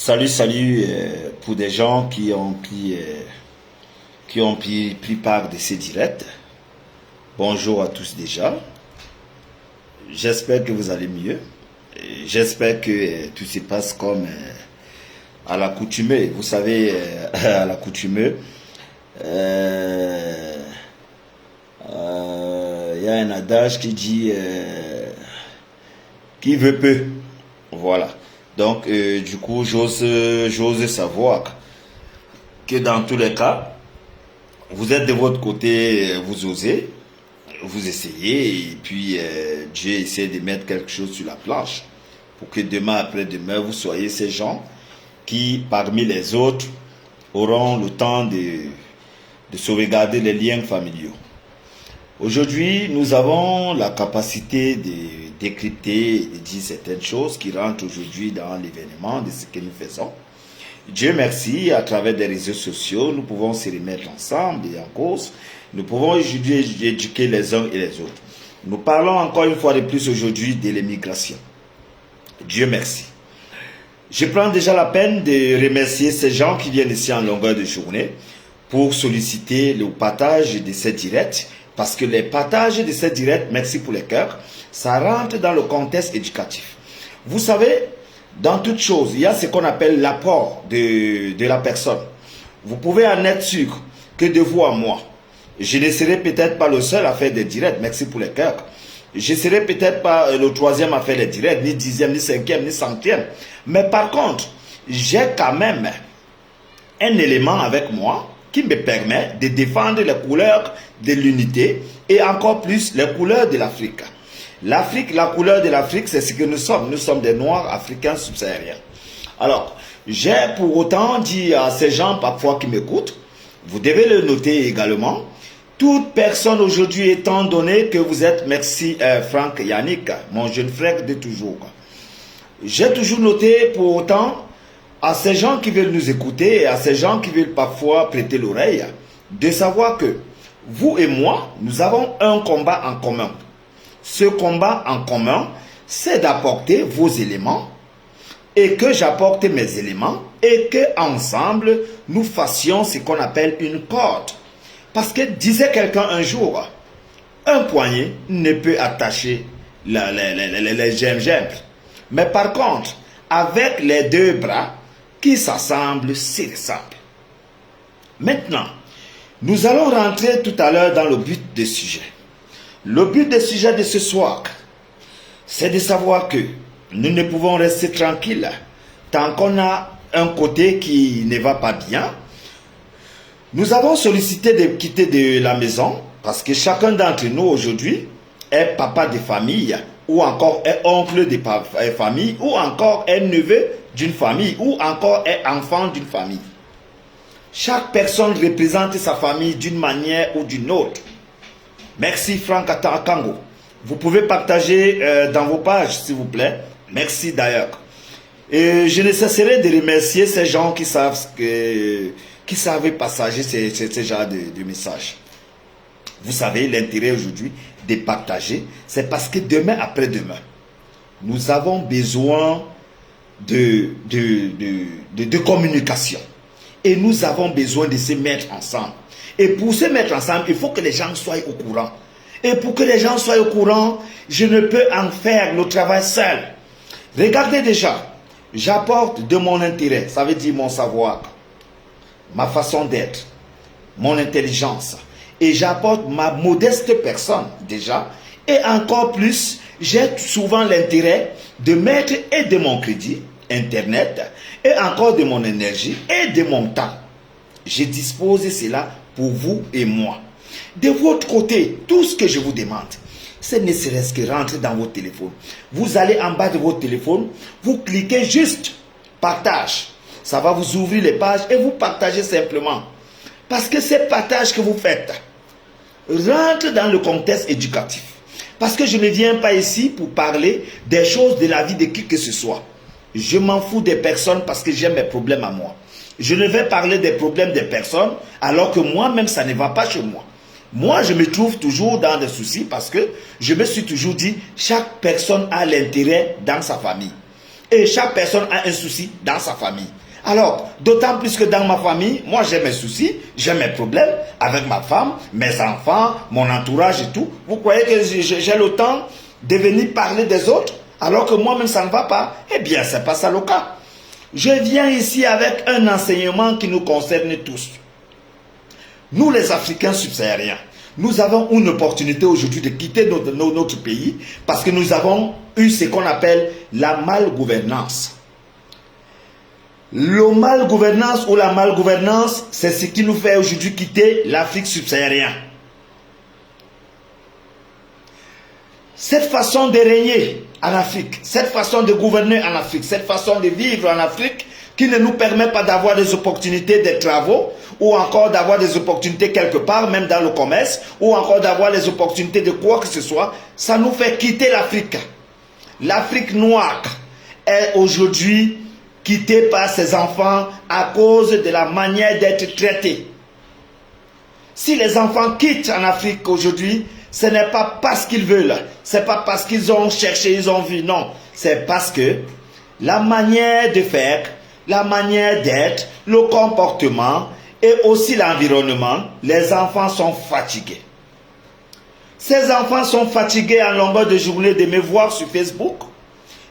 Salut, pour des gens qui ont pris part de ces directs. Bonjour à tous déjà. J'espère que vous allez mieux. J'espère que tout se passe comme à l'accoutumée. Vous savez, à l'accoutumée, il y a un adage qui dit qui veut peu. Voilà. Donc, du coup, j'ose savoir que dans tous les cas, vous êtes de votre côté, vous osez, vous essayez, et puis Dieu essaie de mettre quelque chose sur la planche pour que demain après-demain, vous soyez ces gens qui, parmi les autres, auront le temps de sauvegarder les liens familiaux. Aujourd'hui, nous avons la capacité de décrypter et de dire certaines choses qui rentrent aujourd'hui dans l'événement de ce que nous faisons. Dieu merci, à travers des réseaux sociaux, nous pouvons se remettre ensemble et en cause. Nous pouvons aujourd'hui éduquer les uns et les autres. Nous parlons encore une fois de plus aujourd'hui de l'immigration. Dieu merci. Je prends déjà la peine de remercier ces gens qui viennent ici en longueur de journée pour solliciter le partage de ces directs. Parce que les partages de ces directs, merci pour les cœurs, ça rentre dans le contexte éducatif. Vous savez, dans toute chose, il y a ce qu'on appelle l'apport de la personne. Vous pouvez en être sûr que de vous à moi, je ne serai peut-être pas le seul à faire des directs, merci pour les cœurs. Je ne serai peut-être pas le troisième à faire les directs, ni dixième, ni cinquième, ni centième. Mais par contre, j'ai quand même un élément avec moi qui me permet de défendre les couleurs de l'unité et encore plus les couleurs de l'Afrique. L'Afrique, la couleur de l'Afrique, c'est ce que nous sommes. Nous sommes des Noirs africains subsahariens. Alors, j'ai pour autant dit à ces gens parfois qui m'écoutent, vous devez le noter également, toute personne aujourd'hui étant donné que vous êtes, merci Franck Yannick, mon jeune frère de toujours. J'ai toujours noté pour autant à ces gens qui veulent nous écouter et à ces gens qui veulent parfois prêter l'oreille, de savoir que vous et moi, nous avons un combat en commun. Ce combat en commun, c'est d'apporter vos éléments et que j'apporte mes éléments et que ensemble nous fassions ce qu'on appelle une corde. Parce que disait quelqu'un un jour, un poignet ne peut attacher les gingembre. Mais par contre, avec les deux bras qui s'assemblent, s'y ressemblent. Maintenant, nous allons rentrer tout à l'heure dans le but du sujet. Le but du sujet de ce soir, c'est de savoir que nous ne pouvons rester tranquilles tant qu'on a un côté qui ne va pas bien. Nous avons sollicité de quitter de la maison parce que chacun d'entre nous aujourd'hui est papa de famille ou encore est oncle de famille ou encore est neveu d'une famille ou encore est enfant d'une famille. Chaque personne représente sa famille d'une manière ou d'une autre. Merci Franck Akango. Vous pouvez partager dans vos pages s'il vous plaît. Merci d'ailleurs. Et je ne cesserai de remercier ces gens qui savent partager ce genre de messages. Vous savez, l'intérêt aujourd'hui de partager, c'est parce que demain après-demain, nous avons besoin de communication. Et nous avons besoin de se mettre ensemble. Et pour se mettre ensemble, il faut que les gens soient au courant. Et pour que les gens soient au courant, je ne peux en faire le travail seul. Regardez déjà, j'apporte de mon intérêt, ça veut dire mon savoir, ma façon d'être, mon intelligence. Et j'apporte ma modeste personne déjà. Et encore plus, j'ai souvent l'intérêt de mettre et de mon crédit, Internet, et encore de mon énergie et de mon temps. Je dispose de cela pour vous et moi. De votre côté, tout ce que je vous demande, c'est ne serait-ce que rentrer dans votre téléphone. Vous allez en bas de votre téléphone, vous cliquez juste partage. Ça va vous ouvrir les pages et vous partagez simplement. Parce que ces partages que vous faites rentrent dans le contexte éducatif. Parce que je ne viens pas ici pour parler des choses de la vie de qui que ce soit. Je m'en fous des personnes parce que j'ai mes problèmes à moi. Je ne vais parler des problèmes des personnes alors que moi-même ça ne va pas chez moi. Moi je me trouve toujours dans des soucis parce que je me suis toujours dit chaque personne a l'intérêt dans sa famille. Et chaque personne a un souci dans sa famille. Alors, d'autant plus que dans ma famille, moi j'ai mes soucis, j'ai mes problèmes avec ma femme, mes enfants, mon entourage et tout. Vous croyez que j'ai le temps de venir parler des autres alors que moi-même ça ne va pas? Eh bien, c'est pas ça le cas. Je viens ici avec un enseignement qui nous concerne tous. Nous les Africains subsahariens, nous avons une opportunité aujourd'hui de quitter notre pays parce que nous avons eu ce qu'on appelle la malgouvernance. Le malgouvernance ou la malgouvernance, c'est ce qui nous fait aujourd'hui quitter l'Afrique subsaharienne. Cette façon de régner en Afrique, cette façon de gouverner en Afrique, cette façon de vivre en Afrique qui ne nous permet pas d'avoir des opportunités de travaux ou encore d'avoir des opportunités quelque part, même dans le commerce, ou encore d'avoir les opportunités de quoi que ce soit, ça nous fait quitter l'Afrique. L'Afrique noire est aujourd'hui quittée par ses enfants à cause de la manière d'être traités. Si les enfants quittent en Afrique aujourd'hui, ce n'est pas parce qu'ils veulent, c'est pas parce qu'ils ont cherché, ils ont vu, non. C'est parce que la manière de faire, la manière d'être, le comportement et aussi l'environnement, les enfants sont fatigués. Ces enfants sont fatigués en longueur de journée de me voir sur Facebook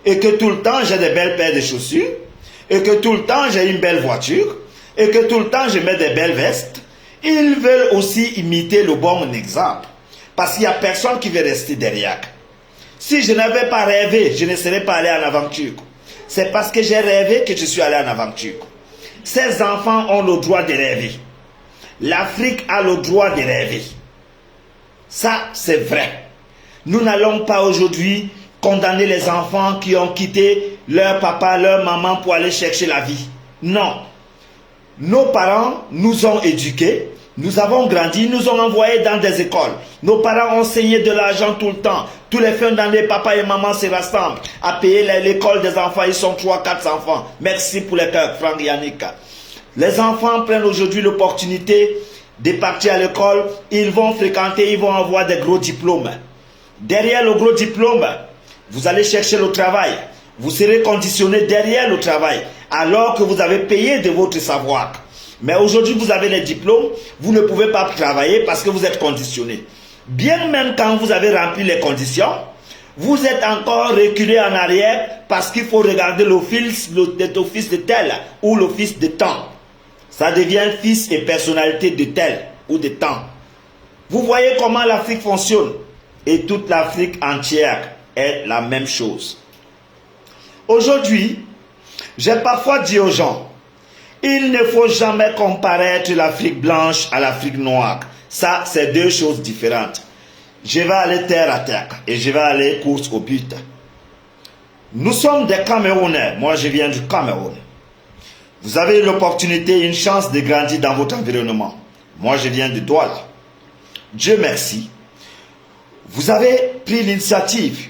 et que tout le temps j'ai des belles paires de chaussures et que tout le temps j'ai une belle voiture et que tout le temps je mets des belles vestes. Ils veulent aussi imiter le bon exemple parce qu'il n'y a personne qui veut rester derrière. Si je n'avais pas rêvé, je ne serais pas allé en aventure. C'est parce que j'ai rêvé que je suis allé en aventure. Ces enfants ont le droit de rêver. L'Afrique a le droit de rêver. Ça, c'est vrai. Nous n'allons pas aujourd'hui condamner les enfants qui ont quitté leur papa, leur maman pour aller chercher la vie. Non. Nos parents nous ont éduqués, nous avons grandi, nous ont envoyés dans des écoles. Nos parents ont saigné de l'argent tout le temps. Tous les fins d'année, papa et maman se rassemblent à payer l'école des enfants. Ils sont 3-4 enfants. Merci pour les cœurs, Franck Yannick. Les enfants prennent aujourd'hui l'opportunité de partir à l'école. Ils vont fréquenter, ils vont avoir des gros diplômes. Derrière le gros diplôme, vous allez chercher le travail. Vous serez conditionné derrière le travail, alors que vous avez payé de votre savoir. Mais aujourd'hui, vous avez les diplômes, vous ne pouvez pas travailler parce que vous êtes conditionné. Bien même quand vous avez rempli les conditions, vous êtes encore reculé en arrière parce qu'il faut regarder l'office de tel ou l'office de tant. Ça devient fils et personnalité de tel ou de tant. Vous voyez comment l'Afrique fonctionne. Et toute l'Afrique entière est la même chose. Aujourd'hui, j'ai parfois dit aux gens, il ne faut jamais comparer l'Afrique blanche à l'Afrique noire. Ça, c'est deux choses différentes. Je vais aller terre à terre et je vais aller course au but. Nous sommes des Camerounais. Moi, je viens du Cameroun. Vous avez eu l'opportunité, une chance de grandir dans votre environnement. Moi, je viens de Douala. Dieu merci. Vous avez pris l'initiative.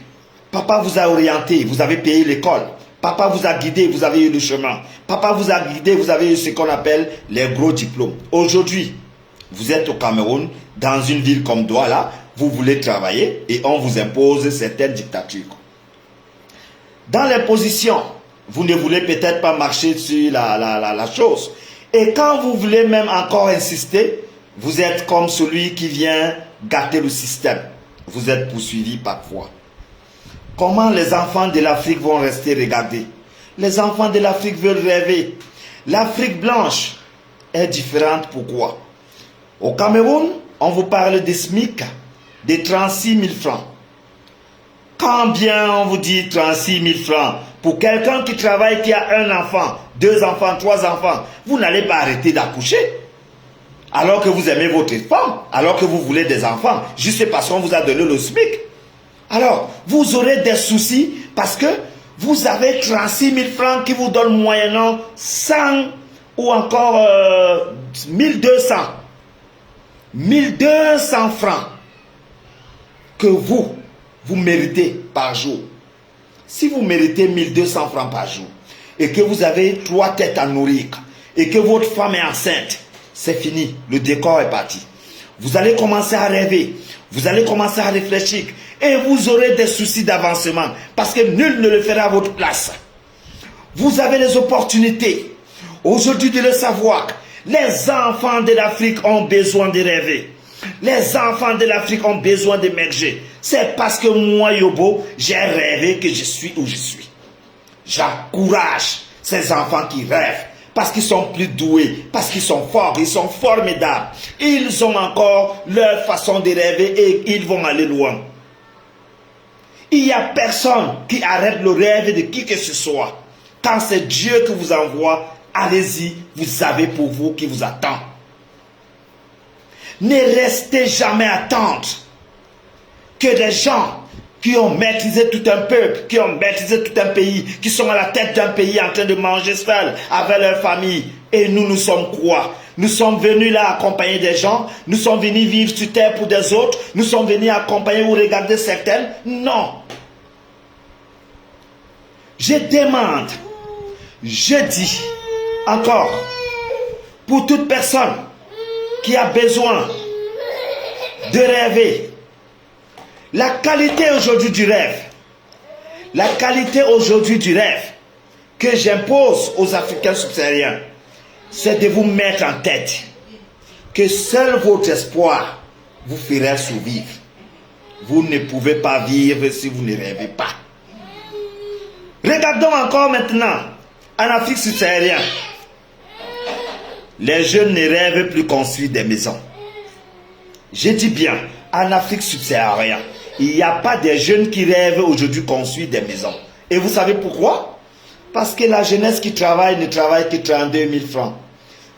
Papa vous a orienté, vous avez payé l'école. Papa vous a guidé, vous avez eu le chemin. Papa vous a guidé, vous avez eu ce qu'on appelle les gros diplômes. Aujourd'hui, vous êtes au Cameroun, dans une ville comme Douala, vous voulez travailler et on vous impose certaines dictatures. Dans les positions, vous ne voulez peut-être pas marcher sur la chose. Et quand vous voulez même encore insister, vous êtes comme celui qui vient gâter le système. Vous êtes poursuivi parfois. Comment les enfants de l'Afrique vont rester regardés? Les enfants de l'Afrique veulent rêver. L'Afrique blanche est différente. Pourquoi? Au Cameroun, on vous parle des SMIC, de 36 000 francs. Quand bien on vous dit 36 000 francs, pour quelqu'un qui travaille, qui a un enfant, 2 enfants, 3 enfants, vous n'allez pas arrêter d'accoucher. Alors que vous aimez votre femme, alors que vous voulez des enfants, juste parce qu'on vous a donné le SMIC. Alors, vous aurez des soucis parce que vous avez 36 000 francs qui vous donnent moyennant 100 ou encore 1200. 1200 francs que vous méritez par jour. Si vous méritez 1200 francs par jour et que vous avez 3 têtes à nourrir et que votre femme est enceinte, c'est fini, le décor est parti. Vous allez commencer à rêver, vous allez commencer à réfléchir et vous aurez des soucis d'avancement parce que nul ne le fera à votre place. Vous avez les opportunités aujourd'hui de le savoir. Les enfants de l'Afrique ont besoin de rêver. Les enfants de l'Afrique ont besoin d'émerger. C'est parce que moi, Yobo, j'ai rêvé que je suis où je suis. J'encourage ces enfants qui rêvent. Parce qu'ils sont plus doués, parce qu'ils sont forts, ils sont formidables. Ils ont encore leur façon de rêver et ils vont aller loin. Il n'y a personne qui arrête le rêve de qui que ce soit. Quand c'est Dieu qui vous envoie, allez-y, vous avez pour vous qui vous attend. Ne restez jamais à attendre que des gens qui ont maîtrisé tout un peuple, qui ont maîtrisé tout un pays, qui sont à la tête d'un pays en train de manger seul avec leur famille. Et nous sommes quoi? Nous sommes venus là accompagner des gens, nous sommes venus vivre sur terre pour des autres, nous sommes venus accompagner ou regarder certaines. Non. Je demande, je dis encore, pour toute personne qui a besoin de rêver, la qualité aujourd'hui du rêve, la qualité aujourd'hui du rêve que j'impose aux Africains subsahariens, c'est de vous mettre en tête que seul votre espoir vous fera survivre. Vous ne pouvez pas vivre si vous ne rêvez pas. Regardons encore maintenant en Afrique subsaharienne. Les jeunes ne rêvent plus construire des maisons. Je dis bien, en Afrique subsaharienne, il n'y a pas des jeunes qui rêvent aujourd'hui construire des maisons. Et vous savez pourquoi? Parce que la jeunesse qui travaille ne travaille que 32 000 francs,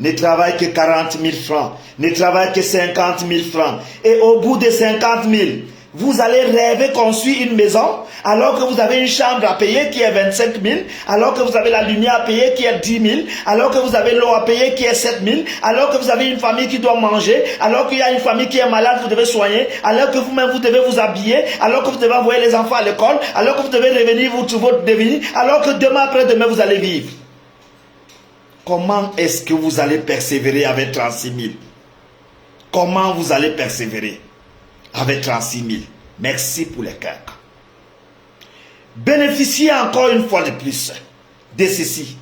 ne travaille que 40 000 francs, ne travaille que 50 000 francs. Et au bout de 50 000, vous allez rêver construire une maison alors que vous avez une chambre à payer qui est 25 000, alors que vous avez la lumière à payer qui est 10 000, alors que vous avez l'eau à payer qui est 7 000, alors que vous avez une famille qui doit manger, alors qu'il y a une famille qui est malade, vous devez soigner, alors que vous-même vous devez vous habiller, alors que vous devez envoyer les enfants à l'école, alors que vous devez revenir votre devenir, alors que demain après-demain vous allez vivre. Comment est-ce que vous allez persévérer avec 36 000? Comment vous allez persévérer avec 36 000? Merci pour les cœurs. Bénéficiez encore une fois de plus de ceci.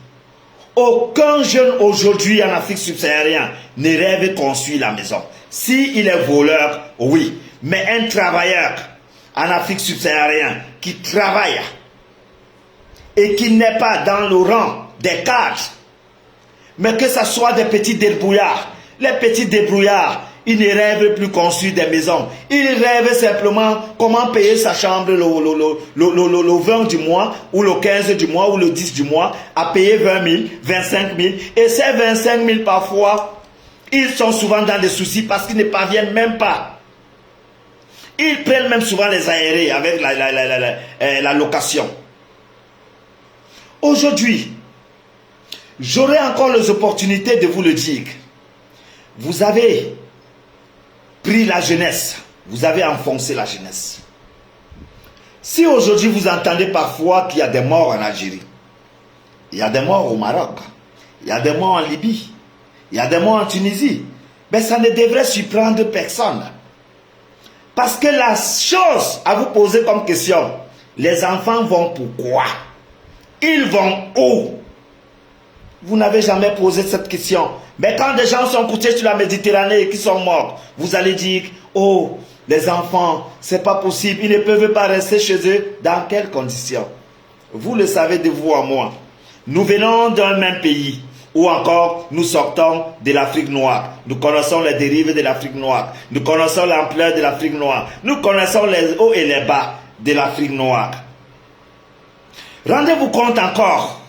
Aucun jeune aujourd'hui en Afrique subsaharienne ne rêve construire la maison. S'il est voleur, oui. Mais un travailleur en Afrique subsaharienne qui travaille et qui n'est pas dans le rang des cadres, mais que ce soit des petits débrouillards. Les petits débrouillards, ils ne rêvent plus construire des maisons. Ils rêvent simplement comment payer sa chambre le 20 du mois, ou le 15 du mois, ou le 10 du mois, à payer 20 000, 25 000. Et ces 25 000 parfois, ils sont souvent dans des soucis parce qu'ils ne parviennent même pas. Ils prennent même souvent les aérés avec la location. Aujourd'hui, j'aurai encore les opportunités de vous le dire. Vous avez pris la jeunesse, vous avez enfoncé la jeunesse. Si aujourd'hui vous entendez parfois qu'il y a des morts en Algérie, il y a des morts au Maroc, il y a des morts en Libye, il y a des morts en Tunisie, mais ça ne devrait surprendre personne. Parce que la chose à vous poser comme question, les enfants vont pourquoi? Ils vont où? Vous n'avez jamais posé cette question. Mais quand des gens sont couchés sur la Méditerranée et qui sont morts, vous allez dire, oh, les enfants, c'est pas possible, ils ne peuvent pas rester chez eux. Dans quelles conditions? Vous le savez de vous à moi. Nous venons d'un même pays, ou encore nous sortons de l'Afrique noire. Nous connaissons les dérives de l'Afrique noire. Nous connaissons l'ampleur de l'Afrique noire. Nous connaissons les hauts et les bas de l'Afrique noire. Rendez-vous compte encore.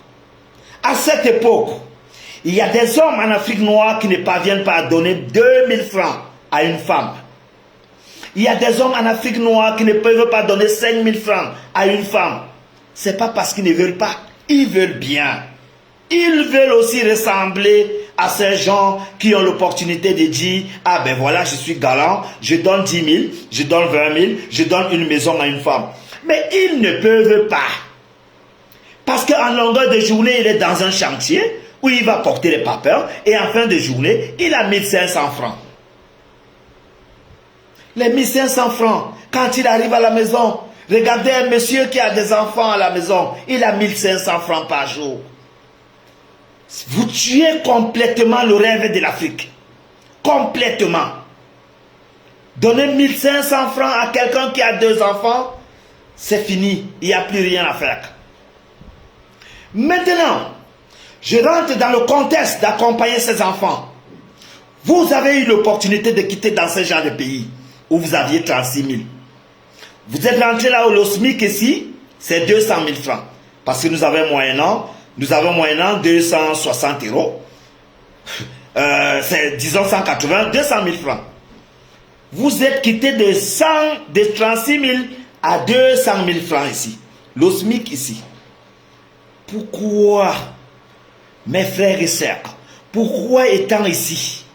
À cette époque, il y a des hommes en Afrique noire qui ne parviennent pas à donner 2000 francs à une femme. Il y a des hommes en Afrique noire qui ne peuvent pas donner 5000 francs à une femme. Ce n'est pas parce qu'ils ne veulent pas. Ils veulent bien. Ils veulent aussi ressembler à ces gens qui ont l'opportunité de dire, ah ben voilà, je suis galant, je donne 10 000, je donne 20 000, je donne une maison à une femme. Mais ils ne peuvent pas. Parce qu'en longueur de journée, il est dans un chantier où il va porter les papeurs et en fin de journée, il a 1500 francs. Les 1500 francs, quand il arrive à la maison, regardez un monsieur qui a des enfants à la maison, il a 1500 francs par jour. Vous tuez complètement le rêve de l'Afrique. Complètement. Donner 1500 francs à quelqu'un qui a 2 enfants, c'est fini. Il n'y a plus rien à faire. Maintenant, je rentre dans le contexte d'accompagner ces enfants. Vous avez eu l'opportunité de quitter dans ce genre de pays où vous aviez 36 000. Vous êtes rentré là où le SMIC ici, c'est 200 000 francs. Parce que nous avons moyennant 260 euros. C'est disons 180, 200 000 francs. Vous êtes quitté de 36 000 à 200 000 francs ici. Le SMIC ici. Pourquoi, mes frères et sœurs, pourquoi étant ici,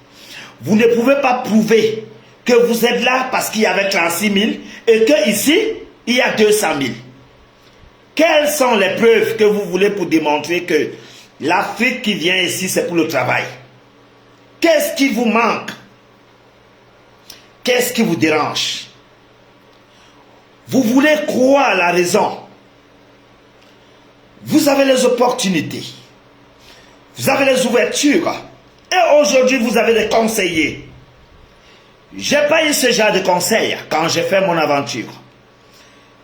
vous ne pouvez pas prouver que vous êtes là parce qu'il y avait 36 000 et que ici, il y a 200 000. Quelles sont les preuves que vous voulez pour démontrer que l'Afrique qui vient ici, c'est pour le travail? Qu'est-ce qui vous manque? Qu'est-ce qui vous dérange? Vous voulez croire à la raison. Vous avez les opportunités. Vous avez les ouvertures. Et aujourd'hui, vous avez des conseillers. Je n'ai pas eu ce genre de conseils quand j'ai fait mon aventure.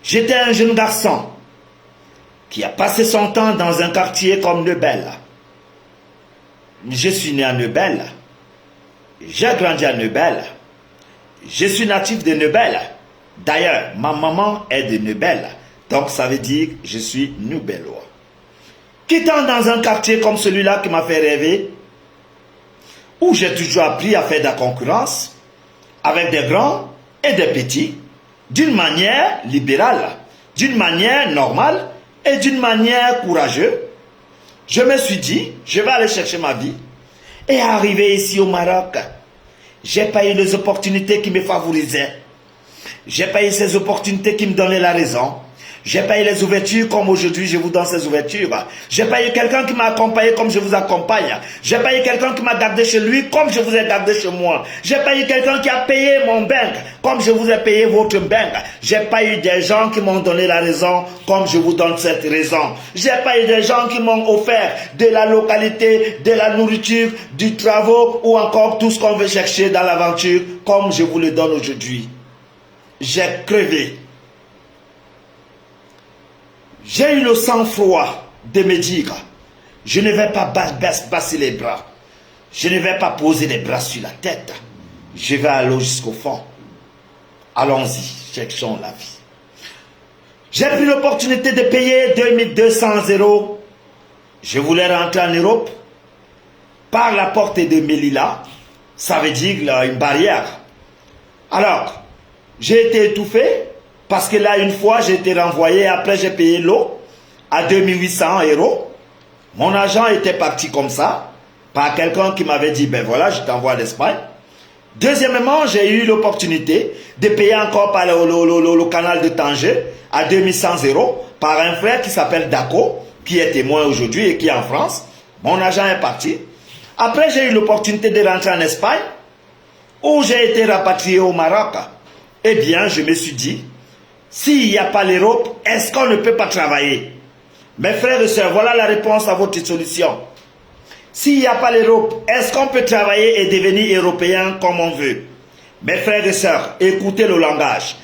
J'étais un jeune garçon qui a passé son temps dans un quartier comme Neubel. Je suis né à Neubel. J'ai grandi à Neubel. Je suis natif de Neubel. D'ailleurs, ma maman est de Neubel. Donc ça veut dire que je suis Noubellois. Quittant dans un quartier comme celui-là qui m'a fait rêver, où j'ai toujours appris à faire de la concurrence, avec des grands et des petits, d'une manière libérale, d'une manière normale et d'une manière courageuse, je me suis dit, je vais aller chercher ma vie. Et arrivé ici au Maroc, j'ai pas eu les opportunités qui me favorisaient. J'ai pas eu ces opportunités qui me donnaient la raison. J'ai pas eu les ouvertures comme aujourd'hui je vous donne ces ouvertures. J'ai pas eu quelqu'un qui m'a accompagné comme je vous accompagne. J'ai pas eu quelqu'un qui m'a gardé chez lui comme je vous ai gardé chez moi. J'ai pas eu quelqu'un qui a payé mon banque comme je vous ai payé votre banque. J'ai pas eu des gens qui m'ont donné la raison comme je vous donne cette raison. J'ai pas eu des gens qui m'ont offert de la localité, de la nourriture, du travail ou encore tout ce qu'on veut chercher dans l'aventure comme je vous le donne aujourd'hui. J'ai crevé. J'ai eu le sang-froid de me dire, je ne vais pas baisser les bras. Je ne vais pas poser les bras sur la tête. Je vais aller jusqu'au fond. Allons-y, cherchons la vie. J'ai pris l'opportunité de payer 2200 euros. Je voulais rentrer en Europe par la porte de Melilla. Ça veut dire là, une barrière. Alors, j'ai été étouffé. Parce que là, une fois, j'ai été renvoyé. Après, j'ai payé l'eau à 2800 euros. Mon agent était parti comme ça, par quelqu'un qui m'avait dit, ben voilà, je t'envoie à l'Espagne. Deuxièmement, j'ai eu l'opportunité de payer encore par le canal de Tanger à 2100 euros par un frère qui s'appelle Daco, qui est témoin aujourd'hui et qui est en France. Mon agent est parti. Après, j'ai eu l'opportunité de rentrer en Espagne, où j'ai été rapatrié au Maroc. Eh bien, je me suis dit, s'il n'y a pas l'Europe, est-ce qu'on ne peut pas travailler? Mes frères et sœurs, voilà la réponse à votre solution. S'il n'y a pas l'Europe, est-ce qu'on peut travailler et devenir européen comme on veut? Mes frères et sœurs, écoutez le langage.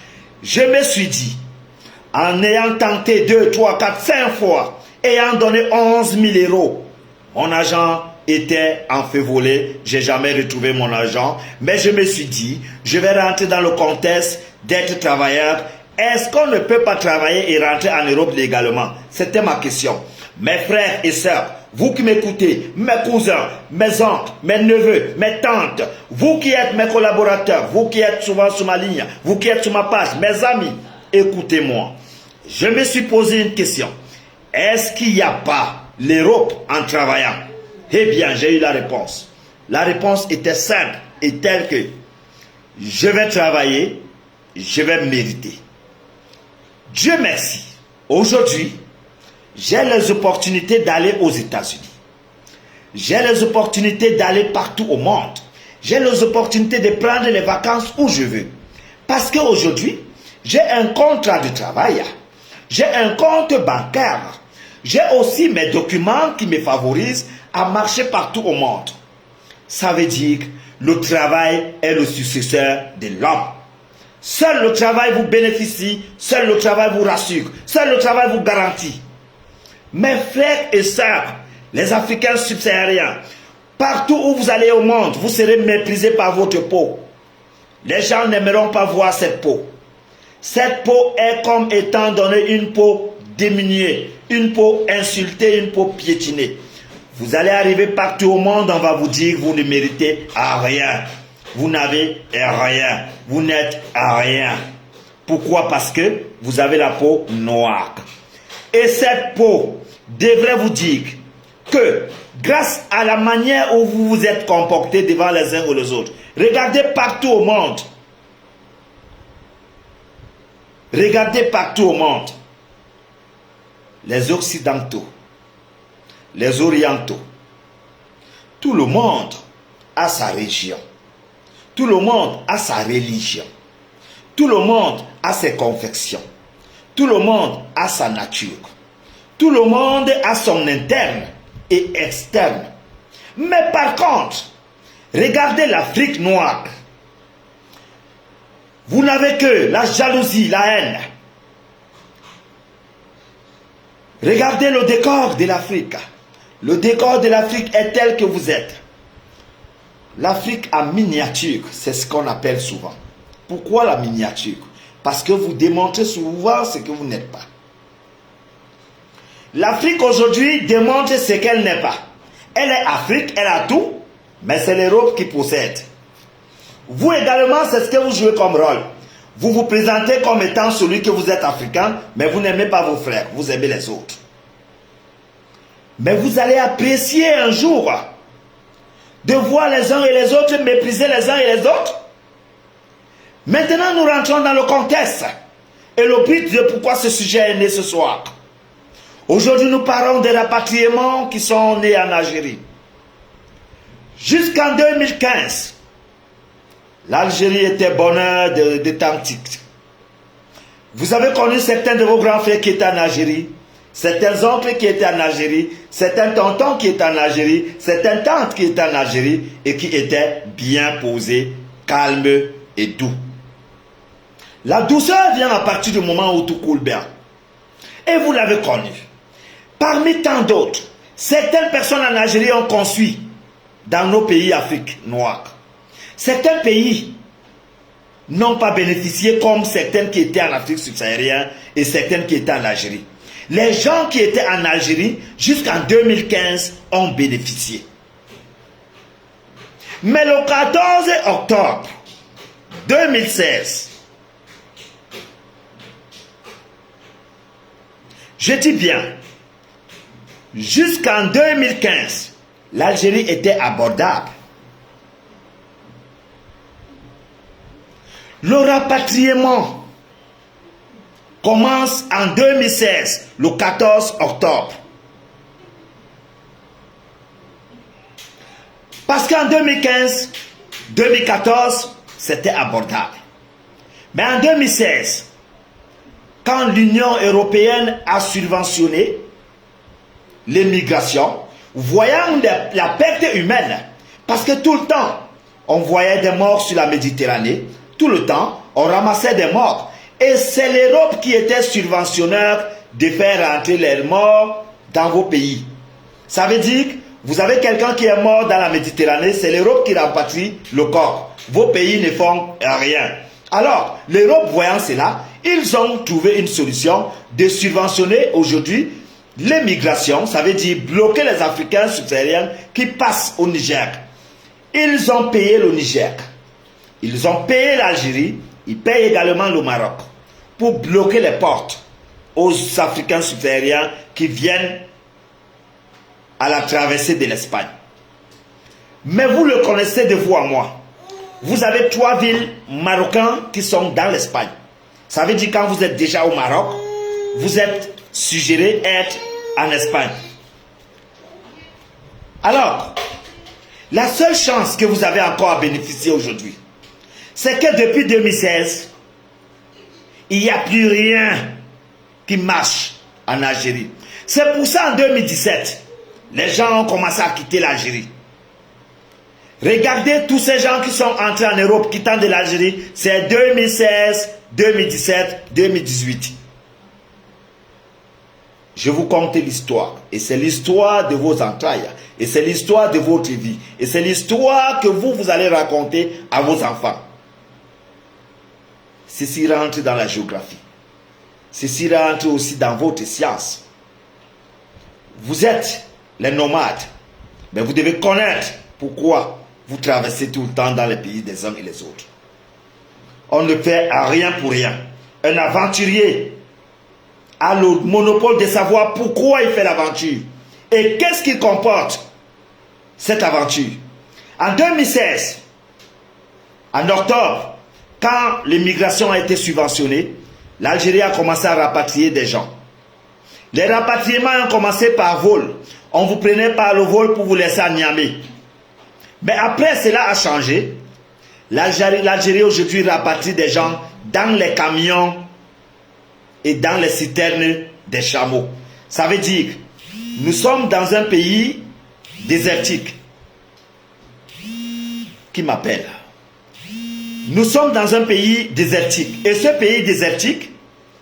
Je me suis dit, en ayant tenté 2, 3, 4, 5 fois, ayant donné 11 000 euros, mon agent était en feu volé, j'ai jamais retrouvé mon argent, mais je me suis dit, je vais rentrer dans le contexte d'être travailleur. Est-ce qu'on ne peut pas travailler et rentrer en Europe légalement? C'était ma question. Mes frères et sœurs, vous qui m'écoutez, mes cousins, mes oncles, mes neveux, mes tantes, vous qui êtes mes collaborateurs, vous qui êtes souvent sur ma ligne, vous qui êtes sur ma page, mes amis, écoutez-moi. Je me suis posé une question. Est-ce qu'il n'y a pas l'Europe en travaillant? Eh bien, j'ai eu la réponse. La réponse était simple et telle que je vais travailler, je vais mériter. Dieu merci. Aujourd'hui, j'ai les opportunités d'aller aux États-Unis. J'ai les opportunités d'aller partout au monde. J'ai les opportunités de prendre les vacances où je veux. Parce qu'aujourd'hui, j'ai un contrat de travail. J'ai un compte bancaire. J'ai aussi mes documents qui me favorisent à marcher partout au monde. Ça veut dire que le travail est le successeur de l'homme. Seul le travail vous bénéficie, seul le travail vous rassure, seul le travail vous garantit. Mes frères et sœurs, les Africains subsahariens, partout où vous allez au monde, vous serez méprisés par votre peau. Les gens n'aimeront pas voir cette peau. Cette peau est comme étant donnée une peau diminuée, une peau insultée, une peau piétinée. Vous allez arriver partout au monde, on va vous dire que vous ne méritez à rien. Vous n'avez rien. Vous n'êtes rien. Pourquoi? Parce que vous avez la peau noire. Et cette peau devrait vous dire que grâce à la manière où vous vous êtes comportés devant les uns ou les autres, regardez partout au monde. Regardez partout au monde. Les Occidentaux, les Orientaux, tout le monde a sa région. Tout le monde a sa religion. Tout le monde a ses confections. Tout le monde a sa nature. Tout le monde a son interne et externe. Mais par contre, regardez l'Afrique noire. Vous n'avez que la jalousie, la haine. Regardez le décor de l'Afrique. Le décor de l'Afrique est tel que vous êtes. L'Afrique en miniature, c'est ce qu'on appelle souvent. Pourquoi la miniature? Parce que vous démontrez souvent ce que vous n'êtes pas. L'Afrique aujourd'hui démontre ce qu'elle n'est pas. Elle est Afrique, elle a tout, mais c'est l'Europe qui possède. Vous également, c'est ce que vous jouez comme rôle. Vous vous présentez comme étant celui que vous êtes africain, mais vous n'aimez pas vos frères, vous aimez les autres. Mais vous allez apprécier un jour de voir les uns et les autres mépriser les uns et les autres. Maintenant, nous rentrons dans le contexte et le but de pourquoi ce sujet est né ce soir. Aujourd'hui, nous parlons des rapatriements qui sont nés en Algérie. Jusqu'en 2015, l'Algérie était bonheur de temps antiques. Vous avez connu certains de vos grands frères qui étaient en Algérie, certains oncles qui étaient en Algérie, certains tontons qui étaient en Algérie, certaines tantes qui étaient en Algérie et qui étaient bien posés, calmes et doux. La douceur vient à partir du moment où tout coule bien. Et vous l'avez connu. Parmi tant d'autres, certaines personnes en Algérie ont construit dans nos pays Afrique noire. Certains pays n'ont pas bénéficié comme certaines qui étaient en Afrique subsaharienne et certaines qui étaient en Algérie. Les gens qui étaient en Algérie jusqu'en 2015 ont bénéficié. Mais le 14 octobre 2016, je dis bien, jusqu'en 2015, l'Algérie était abordable. Le rapatriement commence en 2016, le 14 octobre. Parce qu'en 2015, 2014, c'était abordable. Mais en 2016, quand l'Union européenne a subventionné l'immigration, voyant la perte humaine, parce que tout le temps, on voyait des morts sur la Méditerranée, tout le temps, on ramassait des morts. Et c'est l'Europe qui était subventionneur de faire rentrer les morts dans vos pays. Ça veut dire que vous avez quelqu'un qui est mort dans la Méditerranée, c'est l'Europe qui rapatrie le corps. Vos pays ne font rien. Alors, l'Europe voyant cela, ils ont trouvé une solution de subventionner aujourd'hui l'immigration, ça veut dire bloquer les Africains subsahariens qui passent au Niger. Ils ont payé le Niger. Ils ont payé l'Algérie, ils payent également le Maroc pour bloquer les portes aux Africains subsahariens qui viennent à la traversée de l'Espagne. Mais vous le connaissez de vous à moi. Vous avez 3 villes marocaines qui sont dans l'Espagne. Ça veut dire quand vous êtes déjà au Maroc, vous êtes suggéré être en Espagne. Alors, la seule chance que vous avez encore à bénéficier aujourd'hui, c'est que depuis 2016, il n'y a plus rien qui marche en Algérie. C'est pour ça en 2017, les gens ont commencé à quitter l'Algérie. Regardez tous ces gens qui sont entrés en Europe quittant de l'Algérie, c'est 2016, 2017, 2018. Je vous conte l'histoire, et c'est l'histoire de vos entrailles, et c'est l'histoire de votre vie, et c'est l'histoire que vous allez raconter à vos enfants. Ceci rentre dans la géographie. Ceci rentre aussi dans votre science. Vous êtes les nomades, mais vous devez connaître pourquoi vous traversez tout le temps dans les pays des uns et les autres. On ne fait rien pour rien. Un aventurier a le monopole de savoir pourquoi il fait l'aventure et qu'est-ce qu'il comporte cette aventure. En 2016, en octobre, quand l'immigration a été subventionnée, l'Algérie a commencé à rapatrier des gens. Les rapatriements ont commencé par vol. On vous prenait par le vol pour vous laisser à Niamey. Mais après, cela a changé. L'Algérie aujourd'hui rapatrie des gens dans les camions et dans les citernes des chameaux. Ça veut dire, nous sommes dans un pays désertique. Qui m'appelle? Nous sommes dans un pays désertique. Et ce pays désertique,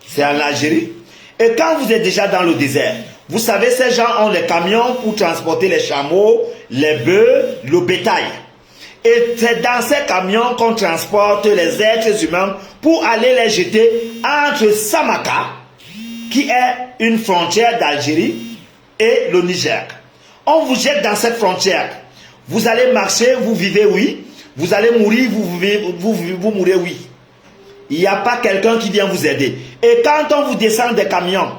c'est en Algérie. Et quand vous êtes déjà dans le désert, vous savez, ces gens ont les camions pour transporter les chameaux, les bœufs, le bétail. Et c'est dans ces camions qu'on transporte les êtres humains pour aller les jeter entre Samaka, qui est une frontière d'Algérie, et le Niger. On vous jette dans cette frontière. Vous allez marcher, vous vivez, oui. Vous allez mourir, vous mourrez, oui. Il n'y a pas quelqu'un qui vient vous aider. Et quand on vous descend des camions,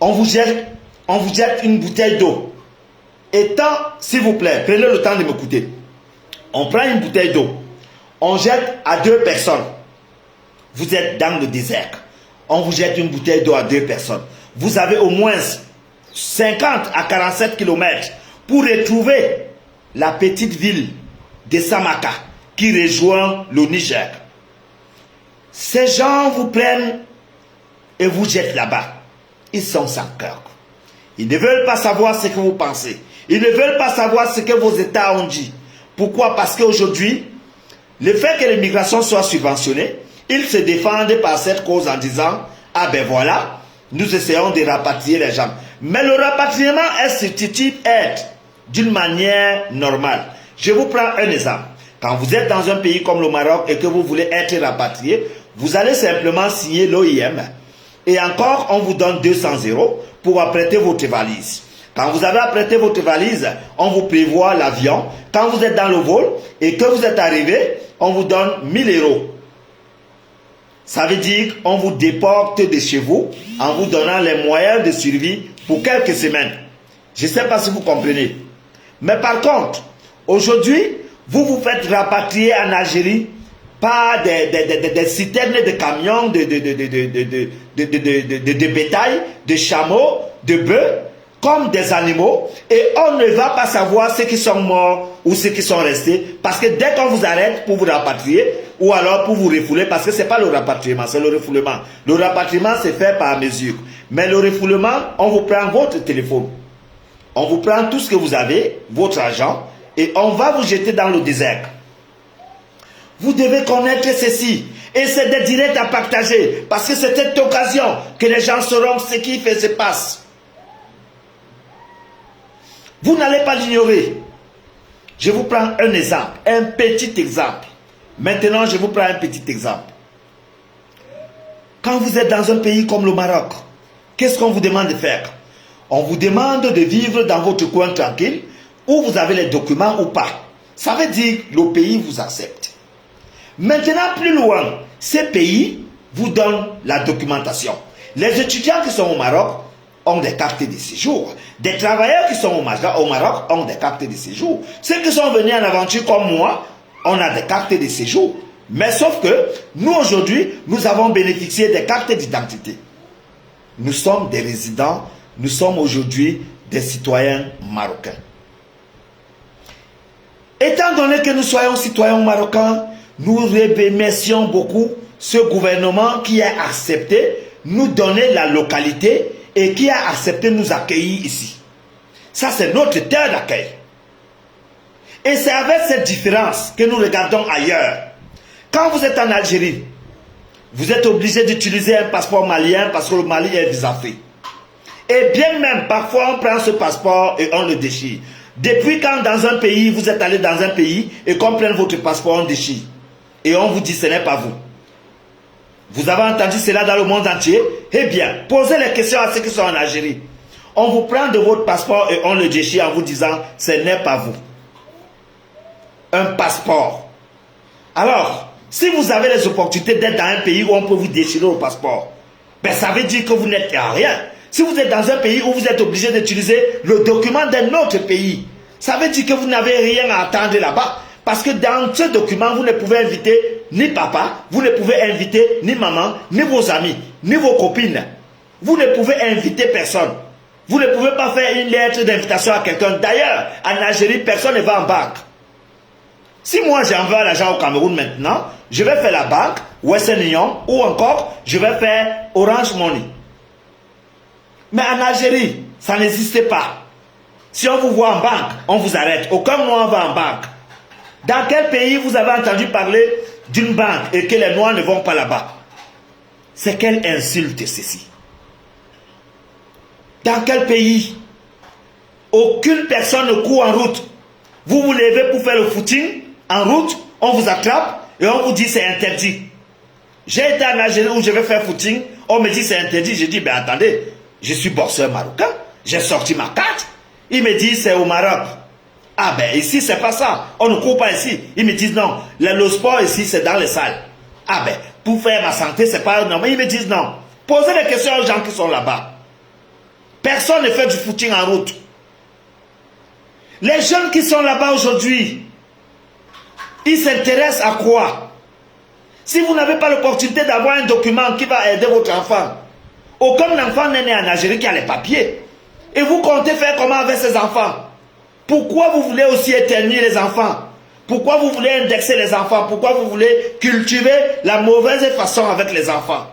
on vous jette une bouteille d'eau. Et tant, s'il vous plaît, prenez le temps de m'écouter. On prend une bouteille d'eau. On jette à 2 personnes. Vous êtes dans le désert. On vous jette une bouteille d'eau à 2 personnes. Vous avez au moins 50 à 47 km pour retrouver la petite ville de Samaka qui rejoint le Niger. Ces gens vous prennent et vous jettent là-bas. Ils sont sans cœur. Ils ne veulent pas savoir ce que vous pensez. Ils ne veulent pas savoir ce que vos États ont dit. Pourquoi? Parce qu'aujourd'hui, le fait que l'immigration soit subventionnée, ils se défendent par cette cause en disant « Ah ben voilà, nous essayons de rapatrier les gens. » Mais le rapatriement est substitut être d'une manière normale. Je vous prends un exemple. Quand vous êtes dans un pays comme le Maroc et que vous voulez être rapatrié, vous allez simplement signer l'OIM. Et encore, on vous donne 200 € pour apprêter votre valise. Quand vous avez apprêté votre valise, on vous prévoit l'avion. Quand vous êtes dans le vol et que vous êtes arrivé, on vous donne 1000 €. Ça veut dire qu'on vous déporte de chez vous en vous donnant les moyens de survie pour quelques semaines. Je ne sais pas si vous comprenez. Mais par contre, aujourd'hui, vous vous faites rapatrier en Algérie par des citernes de camions, de bétail, de chameaux, de bœufs, comme des animaux, et on ne va pas savoir ceux qui sont morts ou ceux qui sont restés, parce que dès qu'on vous arrête pour vous rapatrier, ou alors pour vous refouler, parce que ce n'est pas le rapatriement, c'est le refoulement. Le rapatriement, c'est fait par mesure. Mais le refoulement, on vous prend votre téléphone, on vous prend tout ce que vous avez, votre argent, et on va vous jeter dans le désert. Vous devez connaître ceci. Et c'est des directs à partager. Parce que c'est cette occasion que les gens sauront ce qui se passe. Vous n'allez pas l'ignorer. Je vous prends un exemple. Un petit exemple. Maintenant, je vous prends un petit exemple. Quand vous êtes dans un pays comme le Maroc, qu'est-ce qu'on vous demande de faire? On vous demande de vivre dans votre coin tranquille, où vous avez les documents ou pas. Ça veut dire que le pays vous accepte. Maintenant, plus loin, ces pays vous donnent la documentation. Les étudiants qui sont au Maroc ont des cartes de séjour. Des travailleurs qui sont au Maroc ont des cartes de séjour. Ceux qui sont venus en aventure comme moi, on a des cartes de séjour. Mais sauf que nous aujourd'hui, nous avons bénéficié des cartes d'identité. Nous sommes des résidents, nous sommes aujourd'hui des citoyens marocains. Étant donné que nous soyons citoyens marocains, nous remercions beaucoup ce gouvernement qui a accepté nous donner la localité et qui a accepté nous accueillir ici. Ça, c'est notre terre d'accueil. Et c'est avec cette différence que nous regardons ailleurs. Quand vous êtes en Algérie, vous êtes obligé d'utiliser un passeport malien parce que le Mali est visa-free. Et bien même, parfois, on prend ce passeport et on le déchire. Depuis quand dans un pays, vous êtes allé dans un pays et qu'on prenne votre passeport, on déchire. Et on vous dit ce n'est pas vous. Vous avez entendu cela dans le monde entier? Eh bien, posez les questions à ceux qui sont en Algérie. On vous prend de votre passeport et on le déchire en vous disant ce n'est pas vous. Un passeport. Alors, si vous avez les opportunités d'être dans un pays où on peut vous déchirer le passeport, ben ça veut dire que vous n'êtes à rien. Si vous êtes dans un pays où vous êtes obligé d'utiliser le document d'un autre pays, ça veut dire que vous n'avez rien à attendre là-bas. Parce que dans ce document, vous ne pouvez inviter ni papa, vous ne pouvez inviter ni maman, ni vos amis, ni vos copines. Vous ne pouvez inviter personne. Vous ne pouvez pas faire une lettre d'invitation à quelqu'un. D'ailleurs, en Algérie, personne ne va en banque. Si moi j'envoie l'argent au Cameroun maintenant, je vais faire la banque, Western Union, ou encore, je vais faire Orange Money. Mais en Algérie, ça n'existait pas. Si on vous voit en banque, on vous arrête. Aucun Noir va en banque. Dans quel pays vous avez entendu parler d'une banque et que les Noirs ne vont pas là-bas? C'est quelle insulte ceci? Dans quel pays aucune personne ne court en route? Vous vous levez pour faire le footing en route, on vous attrape et on vous dit c'est interdit. J'ai été en Algérie où je vais faire footing, on me dit c'est interdit. Je dis ben attendez, je suis boxeur marocain, j'ai sorti ma carte. Il me dit c'est au Maroc. Ah ben ici c'est pas ça, on ne court pas ici. Ils me disent non, le sport ici c'est dans les salles. Ah ben pour faire ma santé c'est pas normal. Ils me disent non. Posez des questions aux gens qui sont là-bas. Personne ne fait du footing en route. Les jeunes qui sont là-bas aujourd'hui, ils s'intéressent à quoi? Si vous n'avez pas l'opportunité d'avoir un document qui va aider votre enfant, aucun enfant n'est né en Algérie qui a les papiers. Et vous comptez faire comment avec ces enfants? Pourquoi vous voulez aussi éternuer les enfants? Pourquoi vous voulez indexer les enfants? Pourquoi vous voulez cultiver la mauvaise façon avec les enfants?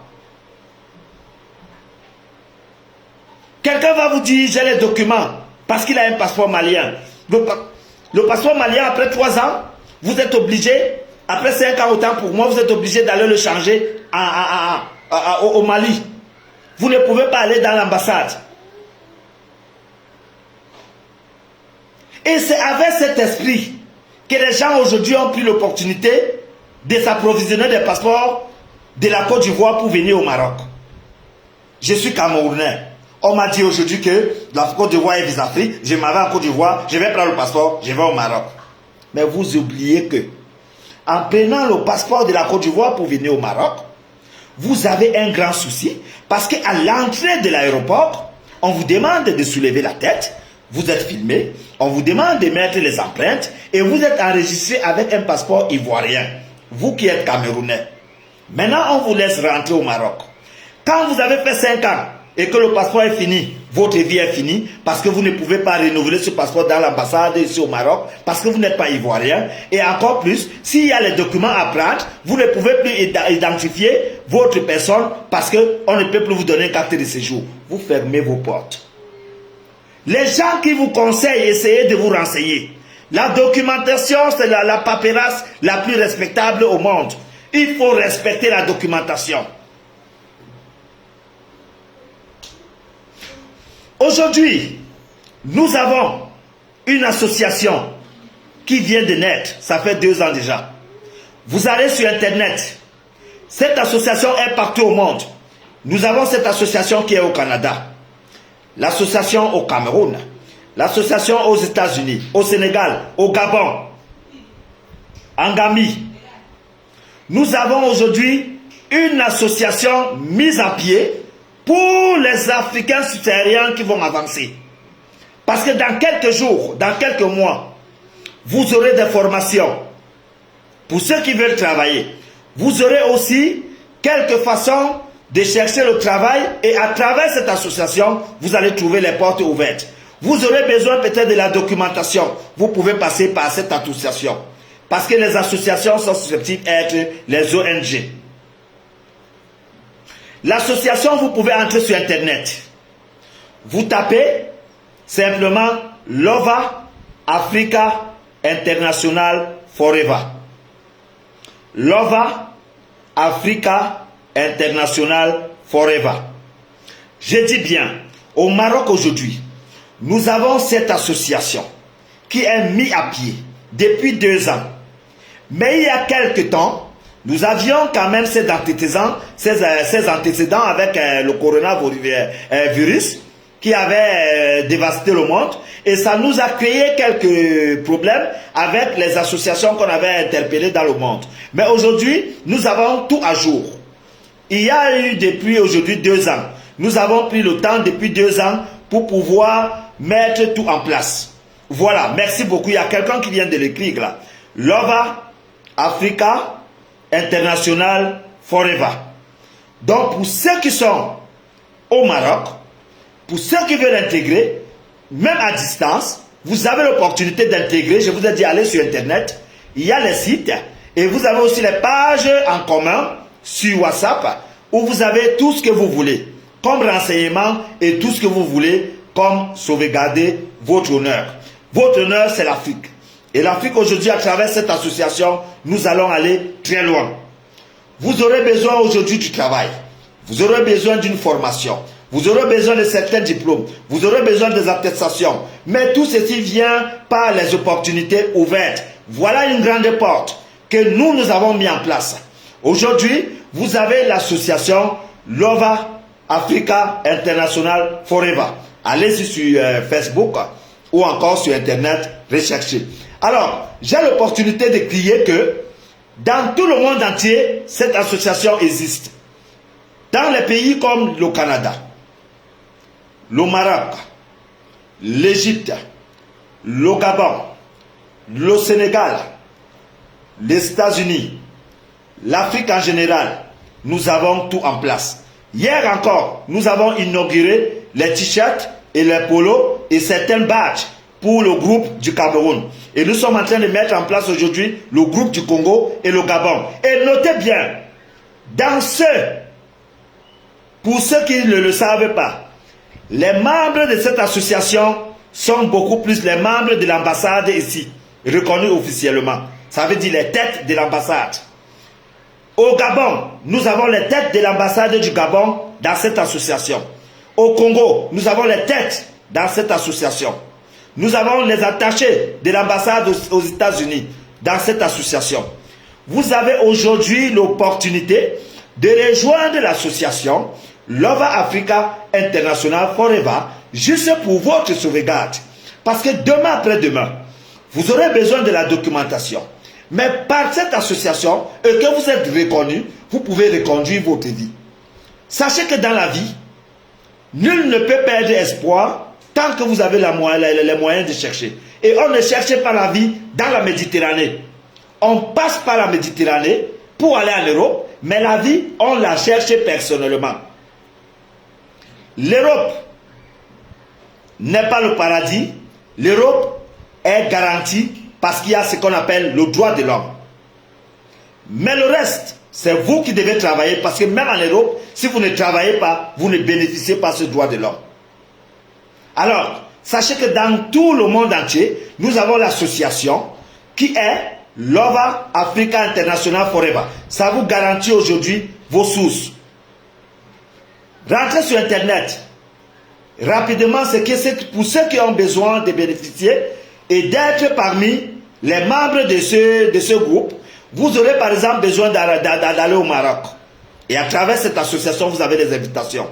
Quelqu'un va vous dire j'ai les documents parce qu'il a un passeport malien. Le passeport malien, après 3 ans, vous êtes obligé, après 5 ans autant pour moi, vous êtes obligé d'aller le changer au Mali. Vous ne pouvez pas aller dans l'ambassade. Et c'est avec cet esprit que les gens aujourd'hui ont pris l'opportunité de s'approvisionner des passeports de la Côte d'Ivoire pour venir au Maroc. Je suis Camerounais. On m'a dit aujourd'hui que la Côte d'Ivoire est visa-free. Je m'en vais en Côte d'Ivoire, je vais prendre le passeport, je vais au Maroc. Mais vous oubliez que, en prenant le passeport de la Côte d'Ivoire pour venir au Maroc, vous avez un grand souci parce qu'à l'entrée de l'aéroport, on vous demande de soulever la tête, vous êtes filmé, on vous demande de mettre les empreintes et vous êtes enregistré avec un passeport ivoirien, vous qui êtes Camerounais. Maintenant, on vous laisse rentrer au Maroc. Quand vous avez fait 5 ans, et que le passeport est fini, votre vie est finie, parce que vous ne pouvez pas renouveler ce passeport dans l'ambassade ici au Maroc, parce que vous n'êtes pas ivoirien, et encore plus, s'il y a les documents à prendre, vous ne pouvez plus identifier votre personne, parce qu'on ne peut plus vous donner une carte de séjour. Vous fermez vos portes. Les gens qui vous conseillent, essayez de vous renseigner. La documentation, c'est la paperasse la plus respectable au monde. Il faut respecter la documentation. Aujourd'hui, nous avons une association qui vient de naître, ça fait 2 ans déjà. Vous allez sur Internet, cette association est partout au monde. Nous avons cette association qui est au Canada, l'association au Cameroun, l'association aux États-Unis, au Sénégal, au Gabon, en Gambie. Nous avons aujourd'hui une association mise à pied pour les Africains subsahariens qui vont avancer. Parce que dans quelques jours, dans quelques mois, vous aurez des formations. Pour ceux qui veulent travailler, vous aurez aussi quelques façons de chercher le travail et à travers cette association, vous allez trouver les portes ouvertes. Vous aurez besoin peut-être de la documentation. Vous pouvez passer par cette association. Parce que les associations sont susceptibles d'être les ONG. L'association, vous pouvez entrer sur Internet. Vous tapez simplement Lova Africa International Forever. Lova Africa International Forever. Je dis bien, au Maroc aujourd'hui, nous avons cette association qui est mise à pied depuis 2 ans. Mais il y a quelque temps, nous avions quand même ces antécédents avec le coronavirus qui avait dévasté le monde. Et ça nous a créé quelques problèmes avec les associations qu'on avait interpellées dans le monde. Mais aujourd'hui, nous avons tout à jour. Il y a eu depuis aujourd'hui 2 ans. Nous avons pris le temps depuis 2 ans pour pouvoir mettre tout en place. Voilà, merci beaucoup. Il y a quelqu'un qui vient de l'écrire là. Lova Africa International Forever. Donc pour ceux qui sont au Maroc, pour ceux qui veulent intégrer, même à distance, vous avez l'opportunité d'intégrer. Je vous ai dit, allez sur Internet. Il y a les sites et vous avez aussi les pages en commun sur WhatsApp où vous avez tout ce que vous voulez comme renseignement et tout ce que vous voulez comme sauvegarder votre honneur. Votre honneur, c'est l'Afrique. Et l'Afrique aujourd'hui, à travers cette association, nous allons aller très loin. Vous aurez besoin aujourd'hui du travail. Vous aurez besoin d'une formation. Vous aurez besoin de certains diplômes. Vous aurez besoin des attestations. Mais tout ceci vient par les opportunités ouvertes. Voilà une grande porte que nous avons mis en place. Aujourd'hui, vous avez l'association Lova Africa International Forever. Allez-y sur Facebook ou encore sur Internet, recherchez. Alors, j'ai l'opportunité de crier que dans tout le monde entier, cette association existe. Dans les pays comme le Canada, le Maroc, l'Égypte, le Gabon, le Sénégal, les États-Unis, l'Afrique en général, nous avons tout en place. Hier encore, nous avons inauguré les t-shirts et les polos et certains badges pour le groupe du Cameroun. Et nous sommes en train de mettre en place aujourd'hui le groupe du Congo et le Gabon. Et notez bien, pour ceux qui ne le savent pas, les membres de cette association sont beaucoup plus les membres de l'ambassade ici, reconnus officiellement. Ça veut dire les têtes de l'ambassade. Au Gabon, nous avons les têtes de l'ambassade du Gabon dans cette association. Au Congo, nous avons les têtes dans cette association. Nous avons les attachés de l'ambassade aux États-Unis dans cette association. Vous avez aujourd'hui l'opportunité de rejoindre l'association Lova Africa International Forever juste pour votre sauvegarde. Parce que demain après-demain, vous aurez besoin de la documentation. Mais par cette association, et que vous êtes reconnu, vous pouvez reconduire votre vie. Sachez que dans la vie, nul ne peut perdre espoir tant que vous avez les moyens de chercher. Et on ne cherche pas la vie dans la Méditerranée. On passe par la Méditerranée pour aller en Europe, mais la vie, on la cherche personnellement. L'Europe n'est pas le paradis. L'Europe est garantie parce qu'il y a ce qu'on appelle le droit de l'homme. Mais le reste, c'est vous qui devez travailler parce que même en Europe, si vous ne travaillez pas, vous ne bénéficiez pas de ce droit de l'homme. Alors, sachez que dans tout le monde entier, nous avons l'association qui est Lova Africa International Forever. Ça vous garantit aujourd'hui vos sources. Rentrez sur Internet. Rapidement, c'est pour ceux qui ont besoin de bénéficier et d'être parmi les membres de ce groupe. Vous aurez par exemple besoin d'aller au Maroc. Et à travers cette association, vous avez des invitations.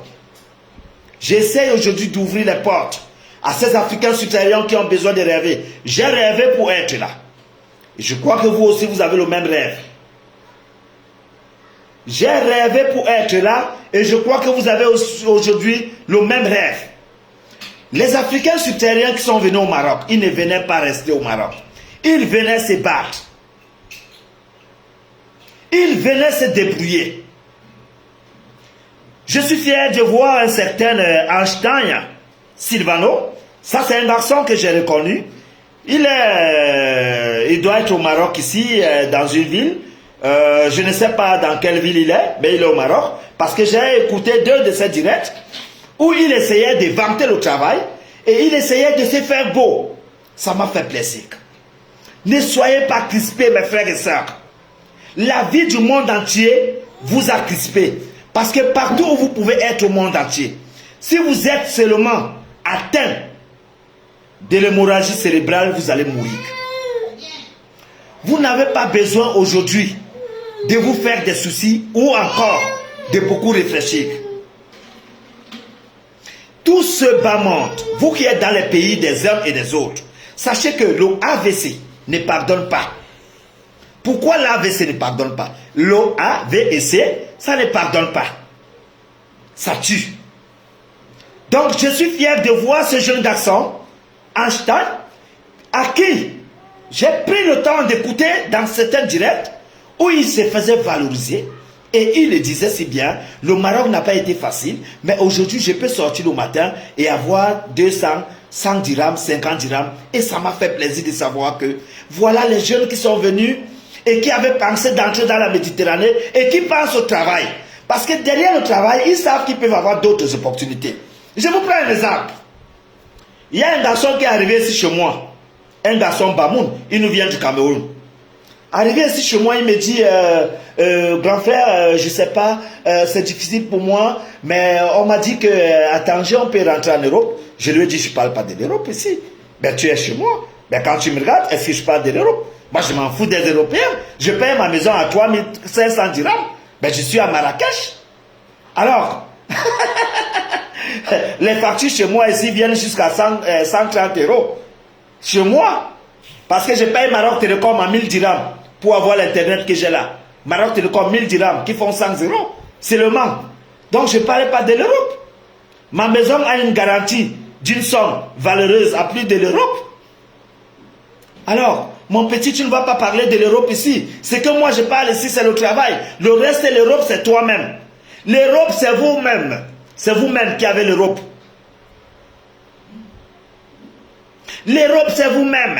J'essaie aujourd'hui d'ouvrir les portes à ces Africains subsahariens qui ont besoin de rêver. J'ai rêvé pour être là. Et je crois que vous aussi, vous avez le même rêve. J'ai rêvé pour être là et je crois que vous avez aujourd'hui le même rêve. Les Africains subsahariens qui sont venus au Maroc, ils ne venaient pas rester au Maroc. Ils venaient se battre. Ils venaient se débrouiller. Je suis fier de voir un certain Einstein Silvano. Ça, c'est un garçon que j'ai reconnu. Il doit être au Maroc ici, dans une ville. Je ne sais pas dans quelle ville il est, mais il est au Maroc. Parce que j'ai écouté 2 de ses directs où il essayait de vanter le travail. Et il essayait de se faire beau. Ça m'a fait plaisir. Ne soyez pas crispés, mes frères et sœurs. La vie du monde entier vous a crispé. Parce que partout où vous pouvez être au monde entier, si vous êtes seulement atteint de l'hémorragie cérébrale, vous allez mourir. Vous n'avez pas besoin aujourd'hui de vous faire des soucis ou encore de beaucoup réfléchir. Tout ce bas monde, vous qui êtes dans les pays des uns et des autres, sachez que le AVC ne pardonne pas. Pourquoi l'AVC ne pardonne pas? Le AVC, ça ne pardonne pas. Ça tue. Donc je suis fier de voir ce jeune garçon, Einstein, à qui j'ai pris le temps d'écouter dans certains directs où il se faisait valoriser et il le disait si bien, le Maroc n'a pas été facile, mais aujourd'hui je peux sortir le matin et avoir 200, 100 dirhams, 50 dirhams et ça m'a fait plaisir de savoir que voilà les jeunes qui sont venus et qui avaient pensé d'entrer dans la Méditerranée et qui pensent au travail. Parce que derrière le travail, ils savent qu'ils peuvent avoir d'autres opportunités. Je vous prends un exemple. Il y a un garçon qui est arrivé ici chez moi. Un garçon Bamoun, il nous vient du Cameroun. Arrivé ici chez moi, il me dit, grand frère, je ne sais pas, c'est difficile pour moi, mais on m'a dit qu'à Tanger, on peut rentrer en Europe. Je lui ai dit, je ne parle pas de l'Europe ici. Ben, tu es chez moi. Ben, quand tu me regardes, est-ce que je parle de l'Europe? Moi, je m'en fous des Européens. Je paye ma maison à 3500 dirhams. Ben, je suis à Marrakech. Alors, les factures chez moi ici viennent jusqu'à 130 euros. Chez moi. Parce que je paye Maroc Télécom à 1000 dirhams pour avoir l'internet que j'ai là. Maroc Télécom 1000 dirhams qui font 100 euros. C'est le manque. Donc je ne parlais pas de l'Europe. Ma maison a une garantie d'une somme valeureuse à plus de l'Europe. Alors, mon petit, tu ne vas pas parler de l'Europe ici. Ce que moi je parle ici, c'est le travail. Le reste de l'Europe, c'est toi-même. L'Europe, c'est vous-même. C'est vous-même qui avez l'Europe. L'Europe, c'est vous-même.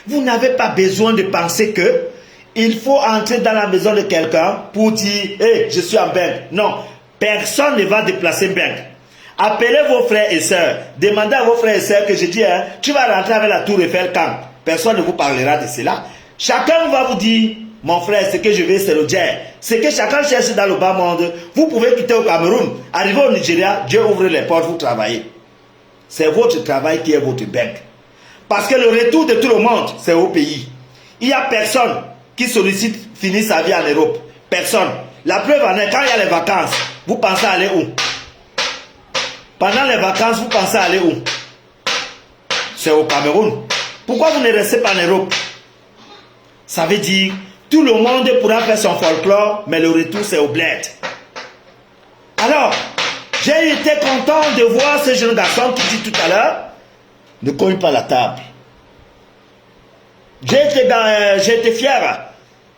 Vous n'avez pas besoin de penser que il faut entrer dans la maison de quelqu'un pour dire « Hey, je suis en Bengue ». Non, personne ne va déplacer Bengue. Appelez vos frères et sœurs. Demandez à vos frères et sœurs que je dis hein, tu vas rentrer avec la tour Eiffel quand? Personne ne vous parlera de cela. Chacun va vous dire « Mon frère, ce que je veux, c'est le djer ». Ce que chacun cherche dans le bas monde, vous pouvez quitter au Cameroun, arriver au Nigeria, Dieu ouvre les portes, vous travaillez. C'est votre travail qui est votre Bengue. Parce que le retour de tout le monde, c'est au pays. Il n'y a personne qui sollicite finir sa vie en Europe. Personne. La preuve en est, quand il y a les vacances, vous pensez aller où? Pendant les vacances, vous pensez aller où? C'est au Cameroun. Pourquoi vous ne restez pas en Europe? Ça veut dire, tout le monde pourra faire son folklore, mais le retour, c'est au bled. Alors, j'ai été content de voir ce jeune garçon qui dit tout à l'heure, ne cogne pas la table. J'ai été fier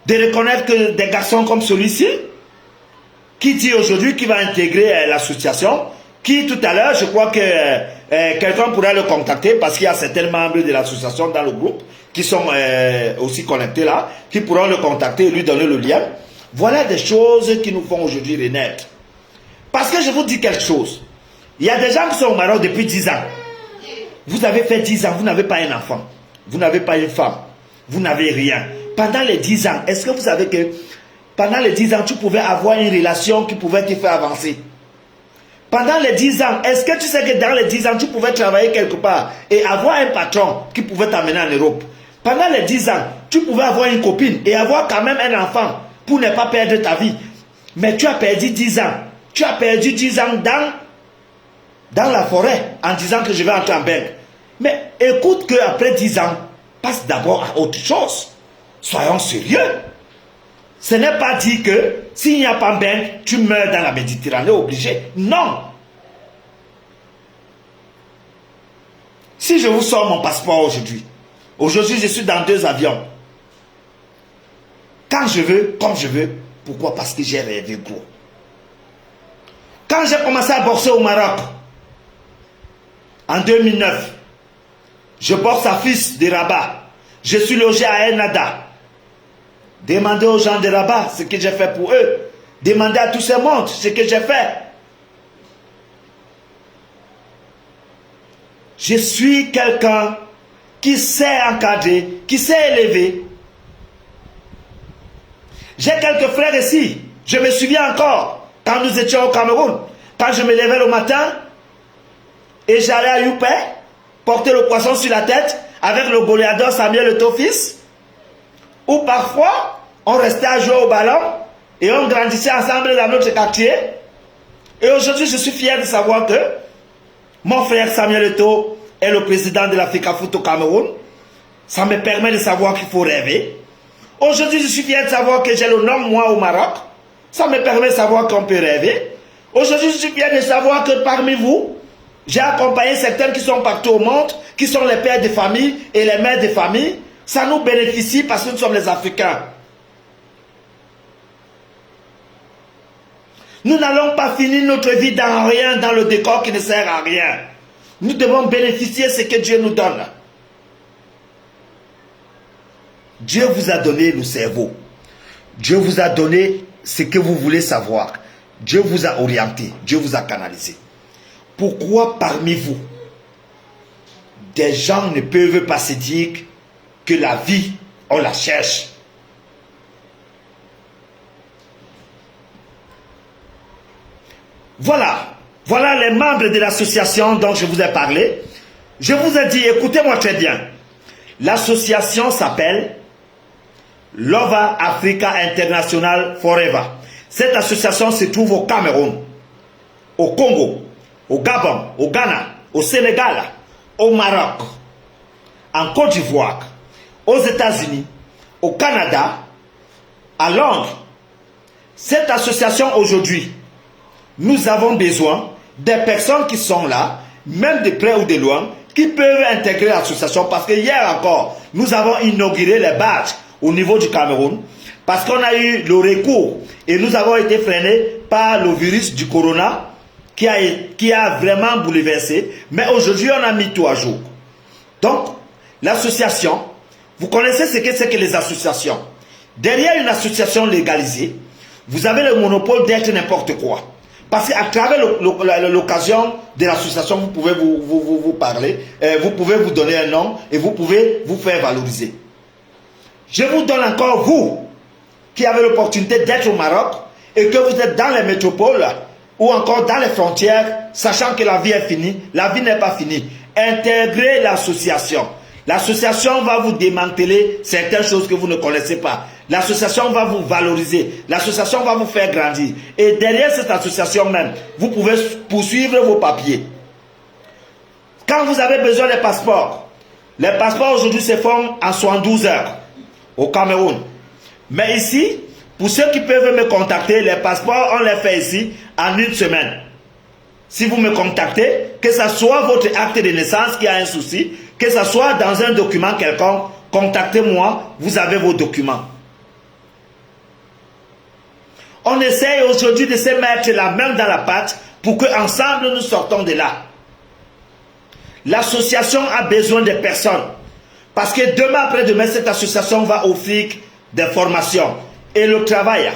de reconnaître que des garçons comme celui-ci, qui dit aujourd'hui qu'il va intégrer l'association, qui tout à l'heure, je crois que quelqu'un pourra le contacter parce qu'il y a certains membres de l'association dans le groupe qui sont aussi connectés là, qui pourront le contacter et lui donner le lien. Voilà des choses qui nous font aujourd'hui renaître. Parce que je vous dis quelque chose. Il y a des gens qui sont au Maroc depuis 10 ans. Vous avez fait 10 ans, vous n'avez pas un enfant. Vous n'avez pas une femme. Vous n'avez rien. Pendant les 10 ans, est-ce que vous savez que pendant les 10 ans, tu pouvais avoir une relation qui pouvait te faire avancer? Pendant les 10 ans, est-ce que tu sais que dans les 10 ans, tu pouvais travailler quelque part et avoir un patron qui pouvait t'amener en Europe? Pendant les 10 ans, tu pouvais avoir une copine et avoir quand même un enfant pour ne pas perdre ta vie. Mais tu as perdu 10 ans. Tu as perdu 10 ans dans la forêt en disant que je vais entrer en Bengue. Mais écoute qu'après 10 ans, passe d'abord à autre chose. Soyons sérieux. Ce n'est pas dit que s'il n'y a pas Bengue, tu meurs dans la Méditerranée obligé. Non. Si je vous sors mon passeport aujourd'hui, je suis dans 2 avions. Quand je veux, comme je veux. Pourquoi? Parce que j'ai rêvé gros. Quand j'ai commencé à boxer au Maroc, en 2009, je boxe à Fils de Rabat. Je suis logé à Ennada. Demandez aux gens de Rabat ce que j'ai fait pour eux. Demandez à tous ces mondes ce que j'ai fait. Je suis quelqu'un qui sait encadrer, qui sait élever. J'ai quelques frères ici. Je me souviens encore, quand nous étions au Cameroun, quand je me levais le matin et j'allais à Youpé, porter le poisson sur la tête avec le goléador Samuel Eto'o fils, ou parfois on restait à jouer au ballon et on grandissait ensemble dans notre quartier. Et aujourd'hui, je suis fier de savoir que mon frère Samuel Eto'o est le président de l'Africa Foot au Cameroun. Ça me permet de savoir qu'il faut rêver. Aujourd'hui, je suis fier de savoir que j'ai le nom, moi, au Maroc. Ça me permet de savoir qu'on peut rêver. Aujourd'hui, je suis fier de savoir que parmi vous, j'ai accompagné certains qui sont partout au monde, qui sont les pères de famille et les mères de famille. Ça nous bénéficie parce que nous sommes les Africains. Nous n'allons pas finir notre vie dans rien, dans le décor qui ne sert à rien. Nous devons bénéficier de ce que Dieu nous donne. Dieu vous a donné le cerveau. Dieu vous a donné ce que vous voulez savoir. Dieu vous a orienté. Dieu vous a canalisé. Pourquoi parmi vous, des gens ne peuvent pas se dire que la vie, on la cherche? Voilà les membres de l'association dont je vous ai parlé. Je vous ai dit, écoutez-moi très bien. L'association s'appelle Love Africa International Forever. Cette association se trouve au Cameroun, au Congo, au Gabon, au Ghana, au Sénégal, au Maroc, en Côte d'Ivoire, aux États-Unis, au Canada, à Londres. Cette association aujourd'hui, nous avons besoin des personnes qui sont là, même de près ou de loin, qui peuvent intégrer l'association. Parce que hier encore, nous avons inauguré les badges au niveau du Cameroun. Parce qu'on a eu le recours et nous avons été freinés par le virus du corona qui a vraiment bouleversé. Mais aujourd'hui, on a mis tout à jour. Donc, l'association, vous connaissez ce que c'est que les associations. Derrière une association légalisée, vous avez le monopole d'être n'importe quoi. Parce qu'à travers l'occasion de l'association, vous pouvez vous parler, vous pouvez vous donner un nom et vous pouvez vous faire valoriser. Je vous donne encore, vous, qui avez l'opportunité d'être au Maroc et que vous êtes dans les métropoles ou encore dans les frontières, sachant que la vie est finie, la vie n'est pas finie. Intégrez l'association. L'association va vous démanteler certaines choses que vous ne connaissez pas. L'association va vous valoriser. L'association va vous faire grandir. Et derrière cette association même, vous pouvez poursuivre vos papiers. Quand vous avez besoin des passeports, les passeports aujourd'hui se font en 72 heures au Cameroun. Mais ici, pour ceux qui peuvent me contacter, les passeports, on les fait ici en une semaine. Si vous me contactez, que ce soit votre acte de naissance qui a un souci, que ce soit dans un document quelconque, contactez-moi, vous avez vos documents. On essaye aujourd'hui de se mettre la main dans la pâte pour qu'ensemble nous sortons de là. L'association a besoin de personnes. Parce que demain après-demain, cette association va offrir des formations. Et le travail,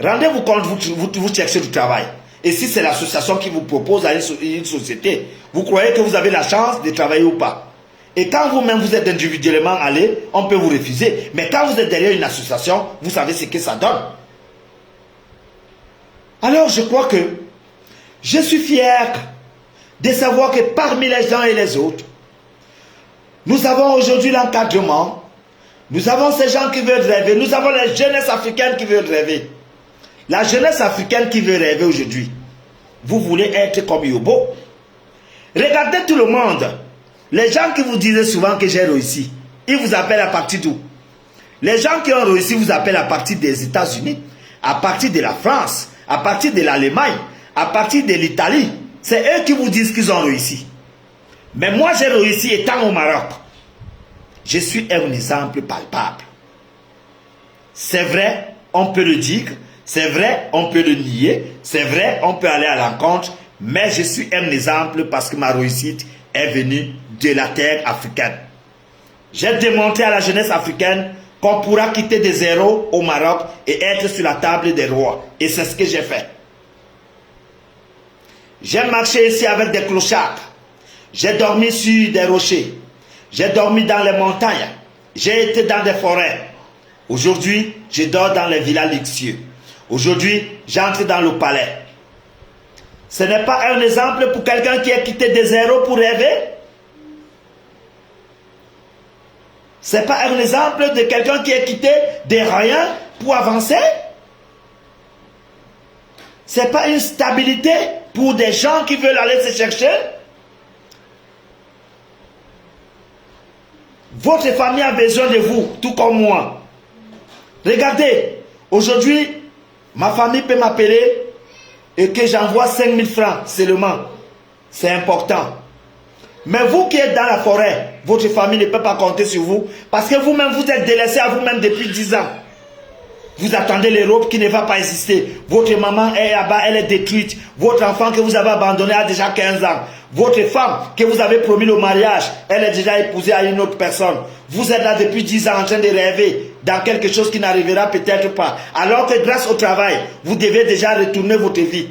rendez-vous compte, vous cherchez du travail. Et si c'est l'association qui vous propose à une société, vous croyez que vous avez la chance de travailler ou pas? Et quand vous-même vous êtes individuellement allé, on peut vous refuser. Mais quand vous êtes derrière une association, vous savez ce que ça donne. Alors je crois que je suis fier de savoir que parmi les uns et les autres, nous avons aujourd'hui l'encadrement, nous avons ces gens qui veulent rêver, nous avons les jeunesses africaines qui veulent rêver. La jeunesse africaine qui veut rêver aujourd'hui, vous voulez être comme Yobo. Regardez tout le monde. Les gens qui vous disaient souvent que j'ai réussi, ils vous appellent à partir d'où? Les gens qui ont réussi vous appellent à partir des États-Unis, à partir de la France, à partir de l'Allemagne, à partir de l'Italie. C'est eux qui vous disent qu'ils ont réussi. Mais moi j'ai réussi étant au Maroc. Je suis un exemple palpable. C'est vrai, on peut le dire. C'est vrai, on peut le nier. C'est vrai, on peut aller à l'encontre. Mais je suis un exemple parce que ma réussite est venue de la terre africaine. J'ai démontré à la jeunesse africaine qu'on pourra quitter des zéros au Maroc et être sur la table des rois. Et c'est ce que j'ai fait. J'ai marché ici avec des clochards. J'ai dormi sur des rochers. J'ai dormi dans les montagnes. J'ai été dans des forêts. Aujourd'hui, je dors dans les villas luxueux. Aujourd'hui, j'entre dans le palais. Ce n'est pas un exemple pour quelqu'un qui a quitté des zéros pour rêver. Ce n'est pas un exemple de quelqu'un qui a quitté des rien pour avancer. Ce n'est pas une stabilité pour des gens qui veulent aller se chercher. Votre famille a besoin de vous, tout comme moi. Regardez, aujourd'hui, ma famille peut m'appeler et que j'envoie 5 000 francs seulement. C'est important. Mais vous qui êtes dans la forêt, votre famille ne peut pas compter sur vous parce que vous-même, vous êtes délaissé à vous-même depuis 10 ans. Vous attendez l'Europe qui ne va pas exister. Votre maman est là-bas, elle est détruite. Votre enfant que vous avez abandonné a déjà 15 ans. Votre femme que vous avez promis le mariage, elle est déjà épousée à une autre personne. Vous êtes là depuis 10 ans en train de rêver dans quelque chose qui n'arrivera peut-être pas. Alors que grâce au travail, vous devez déjà retourner votre vie.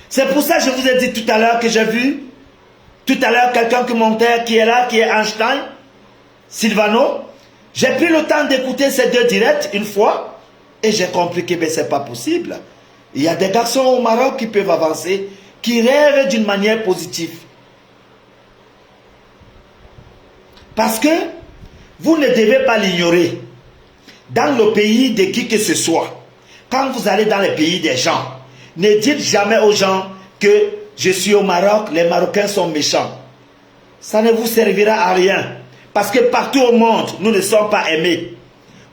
C'est pour ça que je vous ai dit tout à l'heure que j'ai vu, tout à l'heure quelqu'un qui montait, qui est là, qui est Einstein, Silvano. J'ai pris le temps d'écouter ces deux directs une fois et j'ai compris que ce n'est pas possible. Il y a des garçons au Maroc qui peuvent avancer, qui rêvent d'une manière positive. Parce que vous ne devez pas l'ignorer. Dans le pays de qui que ce soit, quand vous allez dans les pays des gens, ne dites jamais aux gens que je suis au Maroc, les Marocains sont méchants. Ça ne vous servira à rien. Parce que partout au monde, nous ne sommes pas aimés.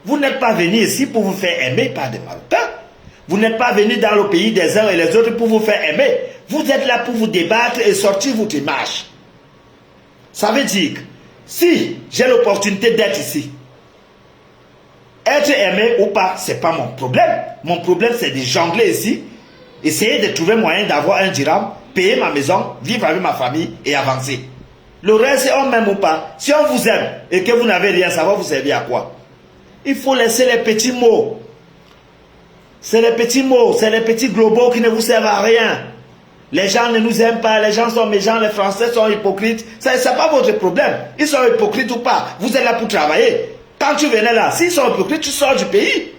Vous n'êtes pas venus ici pour vous faire aimer par des Marocains. Vous n'êtes pas venus dans le pays des uns et les autres pour vous faire aimer. Vous êtes là pour vous débattre et sortir votre image. Ça veut dire que si j'ai l'opportunité d'être ici, être aimé ou pas, ce n'est pas mon problème. Mon problème, c'est de jongler ici, essayer de trouver moyen d'avoir un dirham, payer ma maison, vivre avec ma famille et avancer. Le reste, c'est on m'aime ou pas. Si on vous aime et que vous n'avez rien, ça va vous servir à quoi? Il faut laisser les petits mots. C'est les petits mots, c'est les petits globaux qui ne vous servent à rien. Les gens ne nous aiment pas, les gens sont méchants, les Français sont hypocrites. Ce n'est pas votre problème. Ils sont hypocrites ou pas. Vous êtes là pour travailler. Quand tu venais là, s'ils sont hypocrites, tu sors du pays.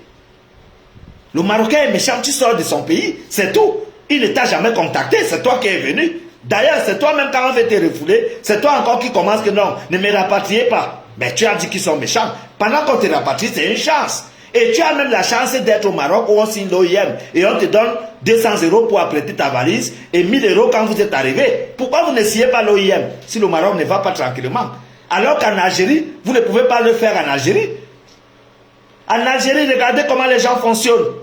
Le Marocain est méchant, tu sors de son pays. C'est tout. Il ne t'a jamais contacté, c'est toi qui es venu. D'ailleurs, c'est toi-même quand on veut te refouler, c'est toi encore qui commence que non, ne me rapatriez pas. Mais tu as dit qu'ils sont méchants. Pendant qu'on te rapatrie, c'est une chance. Et tu as même la chance d'être au Maroc où on signe l'OIM et on te donne 200 € pour apprêter ta valise et 1000 € quand vous êtes arrivé. Pourquoi vous ne signez pas l'OIM si le Maroc ne va pas tranquillement? Alors qu'en Algérie, vous ne pouvez pas le faire en Algérie. En Algérie, regardez comment les gens fonctionnent.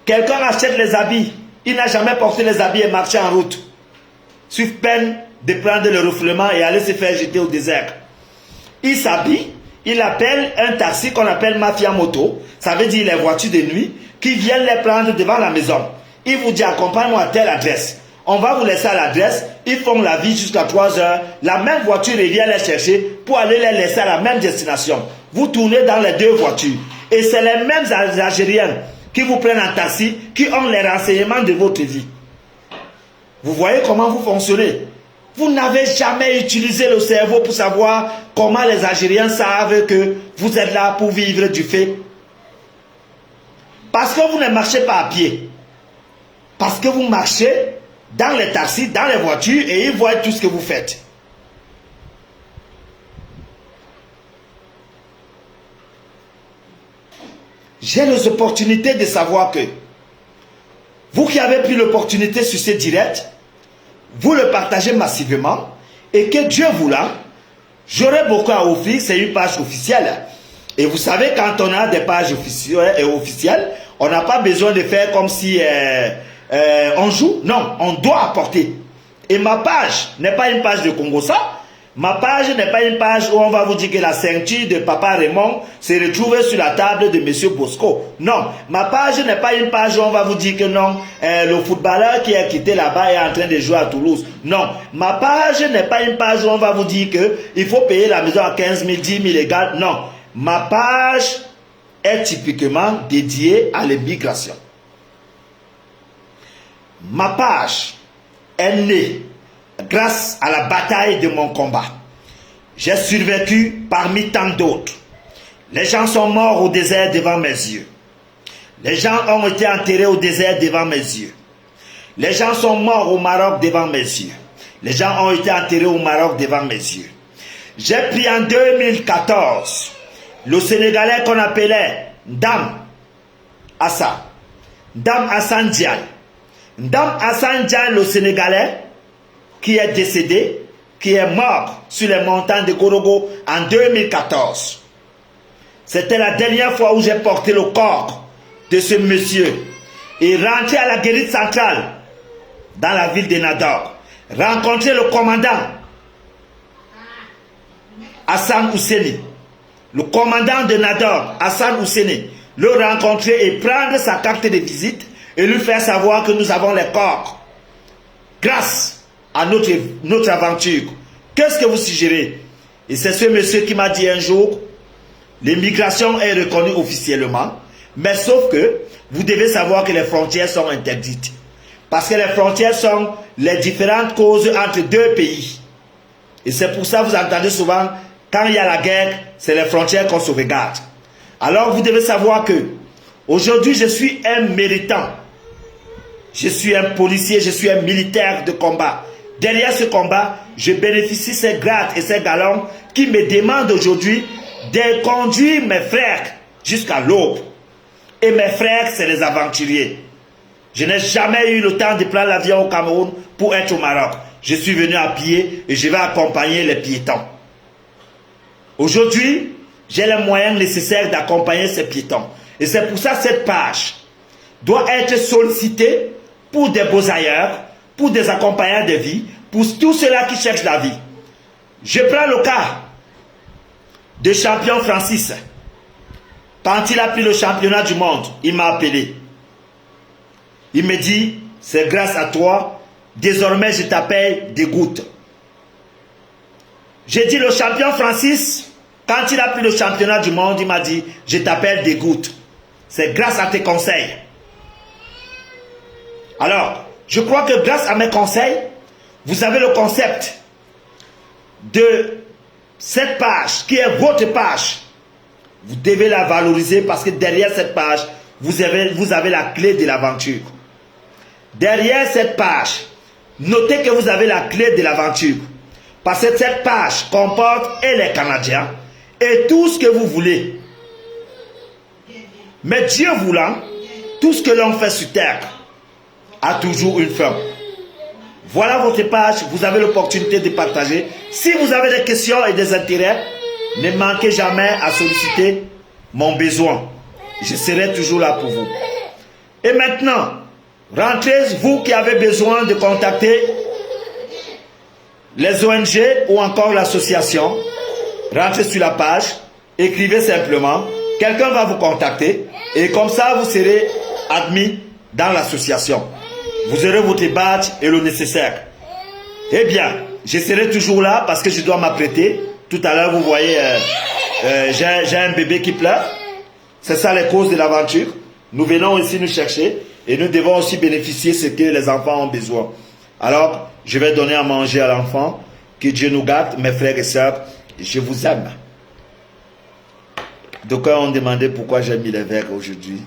Quelqu'un achète les habits, il n'a jamais porté les habits et marché en route. Sous peine de prendre le refoulement et aller se faire jeter au désert. Il s'habille, il appelle un taxi qu'on appelle mafia moto, ça veut dire les voitures de nuit, qui viennent les prendre devant la maison. Il vous dit accompagne-moi à telle adresse. On va vous laisser à l'adresse, ils font la vie jusqu'à 3 heures, la même voiture revient les chercher pour aller les laisser à la même destination. Vous tournez dans les deux voitures. Et c'est les mêmes Algériens qui vous prennent en taxi, qui ont les renseignements de votre vie. Vous voyez comment vous fonctionnez. Vous n'avez jamais utilisé le cerveau pour savoir comment les Algériens savent que vous êtes là pour vivre du fait. Parce que vous ne marchez pas à pied. Parce que vous marchez dans les taxis, dans les voitures et ils voient tout ce que vous faites. J'ai les opportunités de savoir que vous qui avez pris l'opportunité sur ce direct, vous le partagez massivement et que Dieu voulant, j'aurai beaucoup à offrir, c'est une page officielle. Et vous savez, quand on a des pages officielles, on n'a pas besoin de faire comme si on joue. Non, on doit apporter. Et ma page n'est pas une page de Congossa. Ma page n'est pas une page où on va vous dire que la ceinture de Papa Raymond s'est retrouvée sur la table de Monsieur Bosco. Non, ma page n'est pas une page où on va vous dire que non, le footballeur qui est quitté là-bas est en train de jouer à Toulouse. Non, ma page n'est pas une page où on va vous dire que il faut payer la maison à 15 000, 10 000 égales. Non, ma page est typiquement dédiée à l'immigration. Ma page est né grâce à la bataille de mon combat. J'ai survécu parmi tant d'autres. Les gens sont morts au désert devant mes yeux. Les gens ont été enterrés au désert devant mes yeux. Les gens sont morts au Maroc devant mes yeux. Les gens ont été enterrés au Maroc devant mes yeux. J'ai pris en 2014 le Sénégalais qu'on appelait Ndam Assa. Ndam Hassan Diagne. Ndam Hassan Diagne, le Sénégalais, qui est décédé, qui est mort sur les montagnes de Gorogo en 2014. C'était la dernière fois où j'ai porté le corps de ce monsieur et rentré à la guérite centrale dans la ville de Nador. Rencontrer le commandant Hassan Ousseini, le commandant de Nador, Hassan Ousseini, le rencontrer et prendre sa carte de visite et lui faire savoir que nous avons les corps grâce à notre aventure. Qu'est-ce que vous suggérez? Et c'est ce monsieur qui m'a dit un jour, l'immigration est reconnue officiellement, mais sauf que vous devez savoir que les frontières sont interdites. Parce que les frontières sont les différentes causes entre deux pays. Et c'est pour ça que vous entendez souvent, quand il y a la guerre, c'est les frontières qu'on sauvegarde. Alors vous devez savoir que aujourd'hui je suis un méritant. Je suis un policier, je suis un militaire de combat. Derrière ce combat, je bénéficie de ces grades et ces galons qui me demandent aujourd'hui de conduire mes frères jusqu'à l'aube. Et mes frères, c'est les aventuriers. Je n'ai jamais eu le temps de prendre l'avion au Cameroun pour être au Maroc. Je suis venu à pied et je vais accompagner les piétons. Aujourd'hui, j'ai les moyens nécessaires d'accompagner ces piétons. Et c'est pour ça que cette page doit être sollicitée pour des beaux ailleurs, pour des accompagnants de vie, pour tous ceux-là qui cherchent la vie. Je prends le cas de champion Francis. Quand il a pris le championnat du monde, il m'a appelé. Il me dit, c'est grâce à toi, désormais je t'appelle des gouttes. J'ai dit, le champion Francis, quand il a pris le championnat du monde, il m'a dit, je t'appelle des gouttes. C'est grâce à tes conseils. Alors, je crois que grâce à mes conseils, vous avez le concept de cette page qui est votre page. Vous devez la valoriser parce que derrière cette page, vous avez la clé de l'aventure. Derrière cette page, notez que vous avez la clé de l'aventure. Parce que cette page comporte et les Canadiens et tout ce que vous voulez. Mais Dieu voulant, tout ce que l'on fait sur terre a toujours une fin. Voilà votre page, vous avez l'opportunité de partager. Si vous avez des questions et des intérêts, ne manquez jamais à solliciter mon besoin. Je serai toujours là pour vous. Et maintenant, rentrez, vous qui avez besoin de contacter les ONG ou encore l'association, rentrez sur la page, écrivez simplement, quelqu'un va vous contacter et comme ça vous serez admis dans l'association. Vous aurez votre badge et le nécessaire. Eh bien, je serai toujours là parce que je dois m'apprêter. Tout à l'heure, vous voyez, j'ai un bébé qui pleure. C'est ça les causes de l'aventure. Nous venons ici nous chercher et nous devons aussi bénéficier de ce que les enfants ont besoin. Alors, je vais donner à manger à l'enfant. Que Dieu nous garde, mes frères et sœurs. Je vous aime. D'aucuns ont demandé pourquoi j'ai mis les verres aujourd'hui.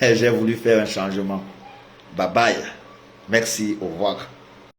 J'ai voulu faire un changement. Bye bye. Merci, au revoir.